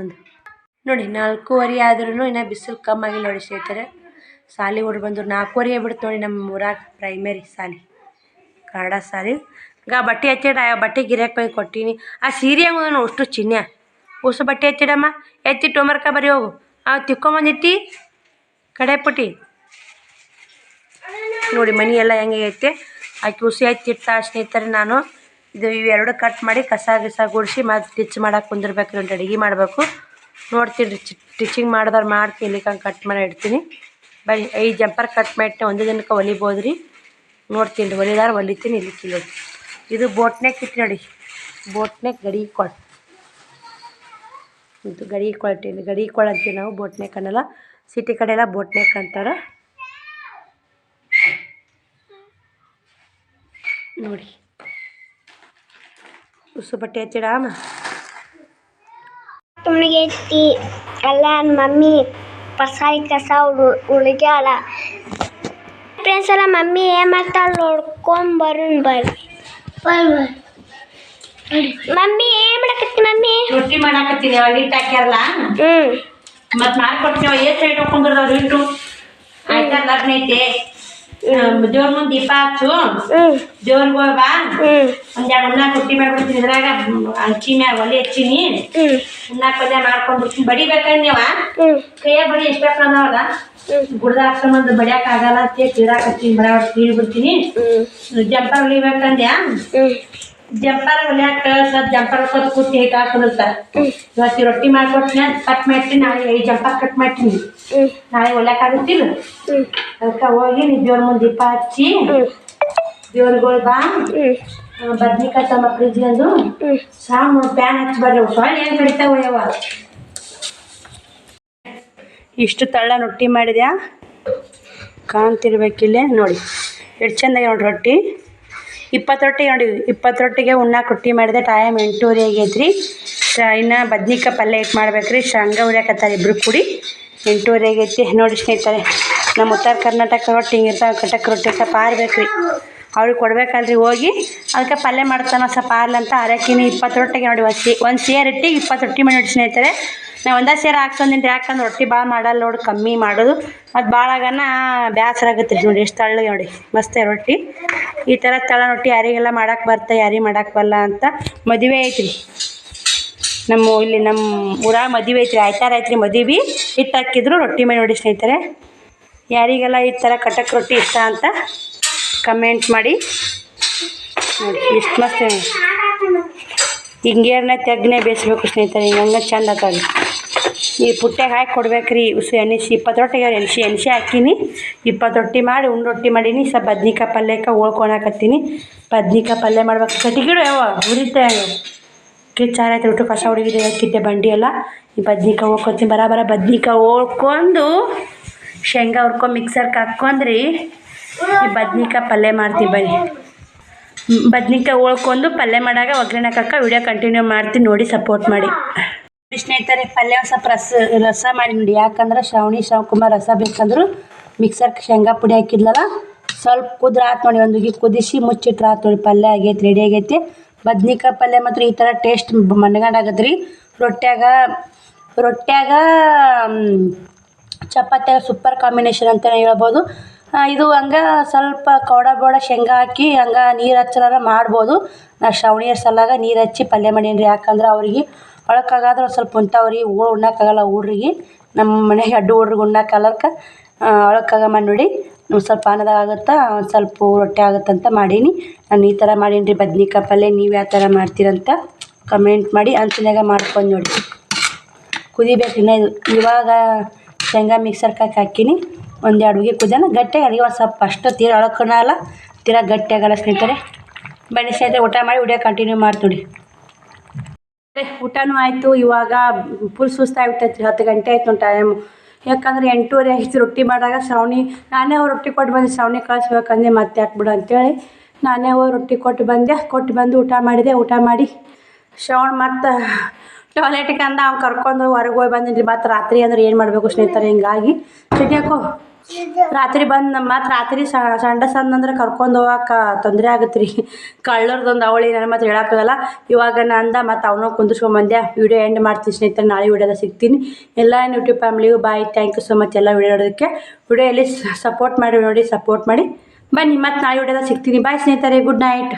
ನೋಡಿ 4:15 ಆದ್ರೂ ಇನ್ನೂ ಬಿಸಿಲು ಕಮ್ಮಿ ಆಗಿಲ್ಲ ನೋಡಿ ಸ್ನೇಹಿತರೆ ಸಾಲಿ ಹುಡ್ರು ಬಂದರು 4:15 ಬಿಡ್ತು ನೋಡಿ ನಮ್ಮ ಊರಾಗ ಪ್ರೈಮರಿ ಸಾಲಿ ಕನ್ನಡ ಸಾಲಿ ಈಗ ಬಟ್ಟೆ ಹಚ್ಚಿಡ ಬಟ್ಟೆ ಗಿರ್ಯಾಕ ಹೋಗಿ ಕೊಟ್ಟೀನಿ ಆ ಸೀರೆ ಹಂಗೆ ಅಷ್ಟು ಚಿನ್ನೆ ಉಸು ಬಟ್ಟೆ ಹಚ್ಚಿಡಮ್ಮ ಎತ್ತಿಟ್ಟು ಹೋಮ್ವರ್ಕ ಬರೀ ಹೋಗು ತಿಕ್ಕೊಂಬಂದಿಟ್ಟಿ ಕಡೆ ಪುಟ್ಟಿ ನೋಡಿ ಮನೆ ಎಲ್ಲ ಹೆಂಗೆ ಐತೆ ಆಕೆ ಉಸಿ ಹಚ್ಚಿಟ್ಟ ಸ್ನೇಹಿತರೆ ನಾನು ಇವೆರಡು ಕಟ್ ಮಾಡಿ ಕಸ ಗುಡಿಸಿ ಮತ್ತು ಸ್ಟಿಚ್ ಮಾಡಕ್ಕೆ ಕುಂದಿರ್ಬೇಕು ನೋಡಿ ಅಡುಗೆ ಮಾಡಬೇಕು ನೋಡ್ತೀನಿ ಸ್ಟಿಚಿಂಗ್ ಮಾಡಿದವ್ರು ಮಾಡ್ತೀನಿ ಇಲ್ಲಿಕಂಗೆ ಕಟ್ ಮಾಡಿ ಇಡ್ತೀನಿ ಬರೀ 5 ಜಂಪರ್ ಕಟ್ ಮಾಡಿ ಒಂದೇ ದಿನಕ್ಕೆ ಹೊಲಿಬೋದು ರೀ ನೋಡ್ತೀನಿ ರೀ ಹೊಲಿತೀನಿ ಇಲ್ಲಿಕ್ಕಿಲ್ಲ ಇದು ಬೋಟ್ನೆಕ್ ಇತ್ತು ನೋಡಿ ಬೋಟ್ನೆಕ್ ಗಡಿ ಕೊಳ್ ಇದು ಗಡಿ ಕೊಳ್ತೀನಿ ಗಡಿ ಕೊಳ್ ಅಂತೀವಿ ನಾವು ಬೋಟ್ನೆಕ್ ಅನ್ನಲ್ಲ ಸಿಟಿ ಕಡೆ ಎಲ್ಲ ಬೋಟ್ನೆಕ್ ಅಂತಾರೆ ನೋಡಿ ಉಸು ಬಟ್ಟೆ ಹಚ್ಚಿಡಮ್ಮ ತುಣಿಗೆತ್ತಿ ಅಲ್ಲ ಮಮ್ಮಿ ಪಸಾಯಿ ಕಸ ಉಳಿಗ್ಯಾಳ ಫ್ರೆಂಡ್ಸ್ ಎಲ್ಲ ಮಮ್ಮಿ ಏನು ಮಾಡ್ತಾಳೆ ನೋಡ್ಕೊಂಬರೋಣ ಬರ್ರಿ ಮಮ್ಮಿ ಏನು ಮಾಡಕತ್ತಿ ಮಮ್ಮಿ ರೊಟ್ಟಿ ಮಾಡಾಕತ್ತೀನಿ ಅವಾಗ ಹಿಟ್ಟು ಹಾಕ್ಯಾರಲ್ಲ ಮತ್ತು ಮಾಡ್ಕೊಡ್ತೀನಿ ಎಷ್ಟು ರೇಟ್ ಹಾಕೊಂಡಿರ್ದವ್ರು ಹಿಟ್ಟು ಆಯ್ತಾ ಲಗ್ನ ಐತೆ ದೇವ್ರ ಮುಂದೆ ದೀಪ ಹಚ್ಚು, ಹ್ಞೂ ದೇವ್ರಿಗೆ ಬಾ, ಹ್ಞೂ ಒಂದೆರಡು ಉಣ್ಣಾಕ ರೊಟ್ಟಿ ಮಾಡ್ಬಿಡ್ತೀನಿ. ಇದ್ರಾಗ ಹಚ್ಚಿ ಮ್ಯಾಗ ಒಲೆ ಹಚ್ಚಿನಿ, ಹ್ಞೂ ಉಣ್ಣಾಕ ಪಲ್ಯ ಮಾಡ್ಕೊಂಡ್ಬಿಡ್ತೀನಿ. ಬಡಿಬೇಕಂದೇವ ಹ್ಞೂ ಕೈಯಾಗ ಬಡಿ ಎಷ್ಟಪ್ಪ ಅದಾವಲ್ಲ, ಗುಡ್ದ ಹಾಕ್ಸಂಬಂದು ಬಡಿಯಾಕ ಆಗಲ್ಲ ಅಂತ ತೀರಾಕತ್ತೀನಿ, ಬಡ ಬೀಳ್ಬಿಡ್ತೀನಿ. ಜಂಪರ್ ಹೊಲಿಬೇಕಂದ್ಯಾ, ಹ್ಞೂ ಜಂಪರ್ ಹೊಲಿಯಾಕ ಸ್ವಲ್ಪ ಜಂಪರ್ ಸ್ವಲ್ಪ ಕುಟ್ಟಿ ಹಿಟ್ಟು ಹಾಕೋದಿರ್ತ. ಇವತ್ತು ರೊಟ್ಟಿ ಮಾಡ್ಕೊಡ್ತೀನಿ, ಕಟ್ ಮಾಡ್ತೀನಿ. ನಾಳೆ 5 ಜಂಪರ್ ಕಟ್ ಮಾಡ್ತೀನಿ. ನಾಳೆ ಹೊಲಿಯಾಕಾಗುತ್ತಿಲ್ಲ, ಅದಕ್ಕೆ ಹೋಗಿ ನೀ ದೇವ್ರ ಮುಂದೆ ದೀಪ ಹಚ್ಚಿ, ದೇವ್ರಗಳು ಬಾ, ಬದ್ನಿಕಾಯಿ ತಮ್ಮ ಫ್ರಿಜ್ಗಂದು ಸಾಮು ಪ್ಯಾನ್ ಹಚ್ಚಿ ಬರ್ರಿ. ಸೊಳ್ಳೆ ಏನು ಕಡಿತಾವ ಯವ್ವ. ಇಷ್ಟು ತಳ್ಳ ರೊಟ್ಟಿ ಮಾಡಿದ್ಯಾ ಕಾಣ್ತಿರ್ಬೇಕಿಲ್ಲೇ ನೋಡಿ, ಎಷ್ಟು ಚೆಂದಾಗಿ ನೋಡಿ ರೊಟ್ಟಿ. 20 ರೊಟ್ಟಿ ನೋಡಿ, 20 ರೊಟ್ಟಿಗೆ ಉಣ್ಣಾಕ ರೊಟ್ಟಿ ಮಾಡಿದೆ. ಟೈಮ್ 8:30 ಆಗೈತ್ರಿ. ಇನ್ನು ಬದ್ನಿಕಾಯಿ ಪಲ್ಯ ಇಟ್ಟು ಮಾಡ್ಬೇಕ್ರಿ. ಶೇಂಗಾ ಹುರಿಯಾಕತ್ತಾರೆ ಇಬ್ರು ಕೂಡಿ. 8:30 ಆಗೈತಿ ನೋಡಿ ಸ್ನೇಹಿತರೆ. ನಮ್ಮ ಉತ್ತರ ಕರ್ನಾಟಕ ರೊಟ್ಟಿ ಹಿಂಗಿರ್ತಾವೆ, ಕಟಕ್ ರೊಟ್ಟಿ ಸ್ವಲ್ಪ ಆರ್ಬೇಕ್ರಿ, ಅವ್ರಿಗೆ ಕೊಡ್ಬೇಕಲ್ರಿ ಹೋಗಿ. ಅದಕ್ಕೆ ಪಲ್ಯ ಮಾಡ್ತಾನೆ ಸ್ವಲ್ಪ ಆರ್ಲಂತ ಅರಕಿನಿ. 20 ರೊಟ್ಟಿಗೆ ನೋಡಿ ಒಂದು ಸೇರು ಇಟ್ಟು 20 ರೊಟ್ಟಿ ಮಾಡಿ ನೋಡಿ ಸ್ನೇಹಿತರೆ. ನಾ ಒಂದೇ ಸೇರು ಹಾಕ್ಸಂದಿನಿ, ಯಾಕಂದ್ರೆ ರೊಟ್ಟಿ ಭಾಳ ಮಾಡಲ್ಲ ನೋಡಿ, ಕಮ್ಮಿ ಮಾಡೋದು. ಮತ್ತು ಭಾಳ ಆಗನ ಬೇಸರ ಆಗುತ್ತೆ ನೋಡಿ. ಎಷ್ಟು ತಳ್ಳಗೆ ನೋಡಿ, ಮಸ್ತ್ ರೊಟ್ಟಿ. ಈ ಥರ ತಳ ರೊಟ್ಟಿ ಯಾರಿಗೆಲ್ಲ ಮಾಡಕ್ಕೆ ಬರ್ತಾ, ಯಾರಿಗೆ ಮಾಡಕ್ಕೆ ಬರಲ್ಲ ಅಂತ ಮದುವೆ ಐತ್ರಿ ಇಲ್ಲಿ ನಮ್ಮ ಊರಾಗ ಮದುವೆ ಐತ್ರಿ, ಆಯ್ತಾರ ಐತ್ರಿ ಮದುವೆ. ಹಿಟ್ಟು ಹಾಕಿದ್ರು ರೊಟ್ಟಿ ಮಾಡಿ ನೋಡಿ ಸ್ನೇಹಿತರೆ. ಯಾರಿಗೆಲ್ಲ ಈ ಥರ ಕಟಕ್ ರೊಟ್ಟಿ ಇಷ್ಟ ಅಂತ ಕಮೆಂಟ್ ಮಾಡಿ ನೋಡಿ. ಎಷ್ಟು ಮಸ್ತ್ ಹಿಂಗೇರನ್ನ ತೆಗ್ನೆ ಬೇಯಿಸ್ಬೇಕು ಸ್ನೇಹಿತರೆ, ಹಿಂಗೆ ಚಂದ ಆತಾಗ. ಈ ಪುಟ್ಟ್ಯಾಗ ಹಾಕಿ ಕೊಡ್ಬೇಕ್ರಿ. ಎಣಿಸಿ 20 ರೊಟ್ಟಿಗೆ ಎಣ್ಸಿ ಹಾಕೀನಿ. 20 ರೊಟ್ಟಿ ಮಾಡಿ ರೊಟ್ಟಿ ಮಾಡೀನಿ. ಸ್ವಲ್ಪ ಬದ್ನಿಕಾಯಿ ಪಲ್ಯಕ್ಕೆ ಹೋಳ್ಕೊಳಕತ್ತೀನಿ. ಬದ್ನಿಕಾಯಿ ಪಲ್ಯ ಮಾಡ್ಬೇಕು. ಕಟ್ಟಿಗಿಡು ಯಾವ ಹುರಿತೆ ಕಿಚ್ಚಾರ ಆಯ್ತು. ಊಟ ಕಸ ಹುಡುಗಿದೆ ಕಿತ್ತೆ ಬಂಡಿ ಎಲ್ಲ. ಈ ಬದ್ನಿಕಾಯಿ ಹೋಳ್ಕೊತೀನಿ. ಬರ ಬದ್ನಿಕಾಯಿ ಹೋಳ್ಕೊಂಡು ಶೇಂಗಾ ಹುರ್ಕೊಂಡು ಮಿಕ್ಸರ್ಗೆ ಹಾಕ್ಕೊಂಡ್ರಿ ಈ ಬದ್ನಿಕಾಯಿ ಪಲ್ಯ ಮಾಡ್ತೀನಿ ಬನ್ನಿ. ಬದ್ನಿಕಾಯಿ ಹೋಳ್ಕೊಂಡು ಪಲ್ಯ ಮಾಡಾಗ ಒಗ್ಗರಣೆ ಹಾಕಕ್ಕೆ ವಿಡಿಯೋ ಕಂಟಿನ್ಯೂ ಮಾಡ್ತೀನಿ, ನೋಡಿ ಸಪೋರ್ಟ್ ಮಾಡಿ ಸ್ನೇಹಿತರೆ. ಪಲ್ಯ ಸ್ವಲ್ಪ ರಸ ಮಾಡಿ ನೋಡಿ, ಯಾಕಂದ್ರೆ ಶ್ರಾವಣಿ ಶಿವಕುಮಾರ್ ರಸ ಬೇಕಂದ್ರು ಮಿಕ್ಸರ್ಗೆ ಶೇಂಗಾ ಪುಡಿ ಹಾಕಿದ್ಲಲ್ಲ, ಸ್ವಲ್ಪ ಕುದ್ರ ಆತು ನೋಡಿ. ಒಂದು ಕುದಿಸಿ ಮುಚ್ಚಿಟ್ರೆ ಆತು ನೋಡಿ. ಪಲ್ಯ ಆಗೈತೆ, ರೆಡಿ ಆಗೈತಿ. ಬದ್ನಿಕಾಯಿ ಪಲ್ಯ ಮಾತ್ರ ಈ ಥರ ಟೇಸ್ಟ್ ಮನ್ಗಂಡಾಗತ್ತೆ ರೀ. ರೊಟ್ಯಾಗ ಚಪಾತಿಯಾಗ ಸೂಪರ್ ಕಾಂಬಿನೇಷನ್ ಅಂತಲೇ ಹೇಳ್ಬೋದು. ಇದು ಹಂಗೆ ಸ್ವಲ್ಪ ಬೋಡ ಶೇಂಗಾ ಹಾಕಿ ಹಂಗೆ ನೀರು ಹಚ್ಚಲಾರ ಮಾಡ್ಬೋದು. ನಾ ಶ್ರಾವಣಿಯರ ಸಲಾಗ ನೀರು ಹಚ್ಚಿ ಪಲ್ಯ ಮಾಡೀನಿ. ಯಾಕಂದ್ರೆ ಅವ್ರಿಗೆ ಒಳಕ್ಕಾಗಾದ್ರೆ ಸ್ವಲ್ಪ ಉಂಟಾವ್ರಿ, ಉಣ್ಣಕ್ಕಾಗಲ್ಲ ಹುಡ್ರಿಗೆ. ನಮ್ಮ ಮನೆಗೆ ಅಡ್ಡು ಹುಡ್ರಿಗೆ ಉಣ್ಣಕ್ಕಾಗಲ್ಲಕ್ಕೆ ಒಳಕ್ಕಾಗಮ್ಮ ನೋಡಿ. ಸ್ವಲ್ಪ ಅನ್ನದಾಗ ಆಗುತ್ತಾ, ಸ್ವಲ್ಪ ರೊಟ್ಟಿ ಆಗುತ್ತಂತ ಮಾಡೀನಿ. ನಾನು ಈ ಥರ ಮಾಡೀನಿ ರೀ ಬದ್ನಿಕಾಯಿ ಪಲ್ಯ. ನೀವು ಯಾವ ಥರ ಮಾಡ್ತೀರಂತ ಕಮೆಂಟ್ ಮಾಡಿ. ಅಂಚಿನಾಗ ಮಾಡ್ಕೊಂಡು ನೋಡಿ. ಕುದಿಬೇಕು ಇನ್ನು ಇದು. ಇವಾಗ ಶೇಂಗಾ ಮಿಕ್ಸರ್ಗೆ ಹಾಕೀನಿ. 1-2 ಉಗಿ ಕುದಿಯೋಣ. ಗಟ್ಟಿಯಾಗಿ ಅಡುಗೆ ಒಂದು ಸ್ವಲ್ಪ ಅಷ್ಟು ತೀರ ಅಳಕೋಣ ಅಲ್ಲ, ತೀರ ಗಟ್ಟಿ ಆಗಲ್ಲ ಸ್ನೇಹಿತರೆ. ಬನ್ನಿ ಸ್ನೇಹಿತರೆ, ಊಟ ಮಾಡಿ ವಿಡಿಯೋ ಕಂಟಿನ್ಯೂ ಮಾಡ್ತೀವಿ. ಊಟನೂ ಆಯಿತು. ಇವಾಗ ಫುಲ್ ಸುಸ್ತಾಗ್ಬಿಟ್ಟೈತಿ. 10 ಗಂಟೆ ಆಯ್ತು ಟೈಮು. ಯಾಕಂದ್ರೆ 8:30 ಆಗಿತ್ತು ರೊಟ್ಟಿ ಮಾಡಿದಾಗ. ನಾನೇ ಹೋಗಿ ರೊಟ್ಟಿ ಕೊಟ್ಟು ಬಂದೆ. ಶ್ರಾವಣಿ ಕಳಿಸ್ಬೇಕಂದೆ, ಮತ್ತೆ ಹಾಕ್ಬಿಡು ಅಂತೇಳಿ ನಾನೇ ಹೋಗಿ ರೊಟ್ಟಿ ಕೊಟ್ಟು ಬಂದು ಊಟ ಮಾಡಿದೆ. ಊಟ ಮಾಡಿ ಶ್ರಾವಣ ಮತ್ತು ಟಾಯ್ಲೆಟಿಗೆ ಅಂದ ಅವ್ನು ಕರ್ಕೊಂಡು ಹೊರಗೆ ಹೋಗಿ ಬಂದಿನಿ. ಮತ್ತು ರಾತ್ರಿ ಅಂದ್ರೆ ಏನು ಮಾಡಬೇಕು ಸ್ನೇಹಿತರೆ, ಹಿಂಗಾಗಿ ಯಾಕೋ ರಾತ್ರಿ ಬಂದು ಮತ್ತು ರಾತ್ರಿ ಸಂಡ ಅಂದ್ರೆ ಕರ್ಕೊಂಡು ಹೋಗಕ್ಕೆ ತೊಂದರೆ ಆಗುತ್ತೆ ರೀ. ಕಳ್ಳರ್ದೊಂದು ಅವಳಿ ನನ್ನ ಮಾತ್ರ ಹೇಳೋಕ್ಕಾಗಲ್ಲ. ಇವಾಗ ನಂದ ಮತ್ತು ಅವನು ಕುಂದಿಸ್ಕೊಂಬಂದೆ. ವಿಡಿಯೋ ಎಂಡ್ ಮಾಡ್ತೀನಿ ಸ್ನೇಹಿತರೆ. ನಾಳೆ ವಿಡಿಯೋದಾಗ ಸಿಗ್ತೀನಿ. ಎಲ್ಲ ಯೂಟ್ಯೂಬ್ ಫ್ಯಾಮಿಲಿಗೂ bye. Thank you so much ಎಲ್ಲ ವಿಡಿಯೋ ನೋಡೋದಕ್ಕೆ. ವಿಡಿಯೋಯಲ್ಲಿ ಸಪೋರ್ಟ್ ಮಾಡಿ ನೋಡಿ, ಸಪೋರ್ಟ್ ಮಾಡಿ ಬನ್ನಿ. ಮತ್ತು ನಾಳೆ ವಿಡಿಯೋದಾಗ ಸಿಗ್ತೀನಿ. ಬಾಯ್ ಸ್ನೇಹಿತರೆ, ಗುಡ್ ನೈಟ್.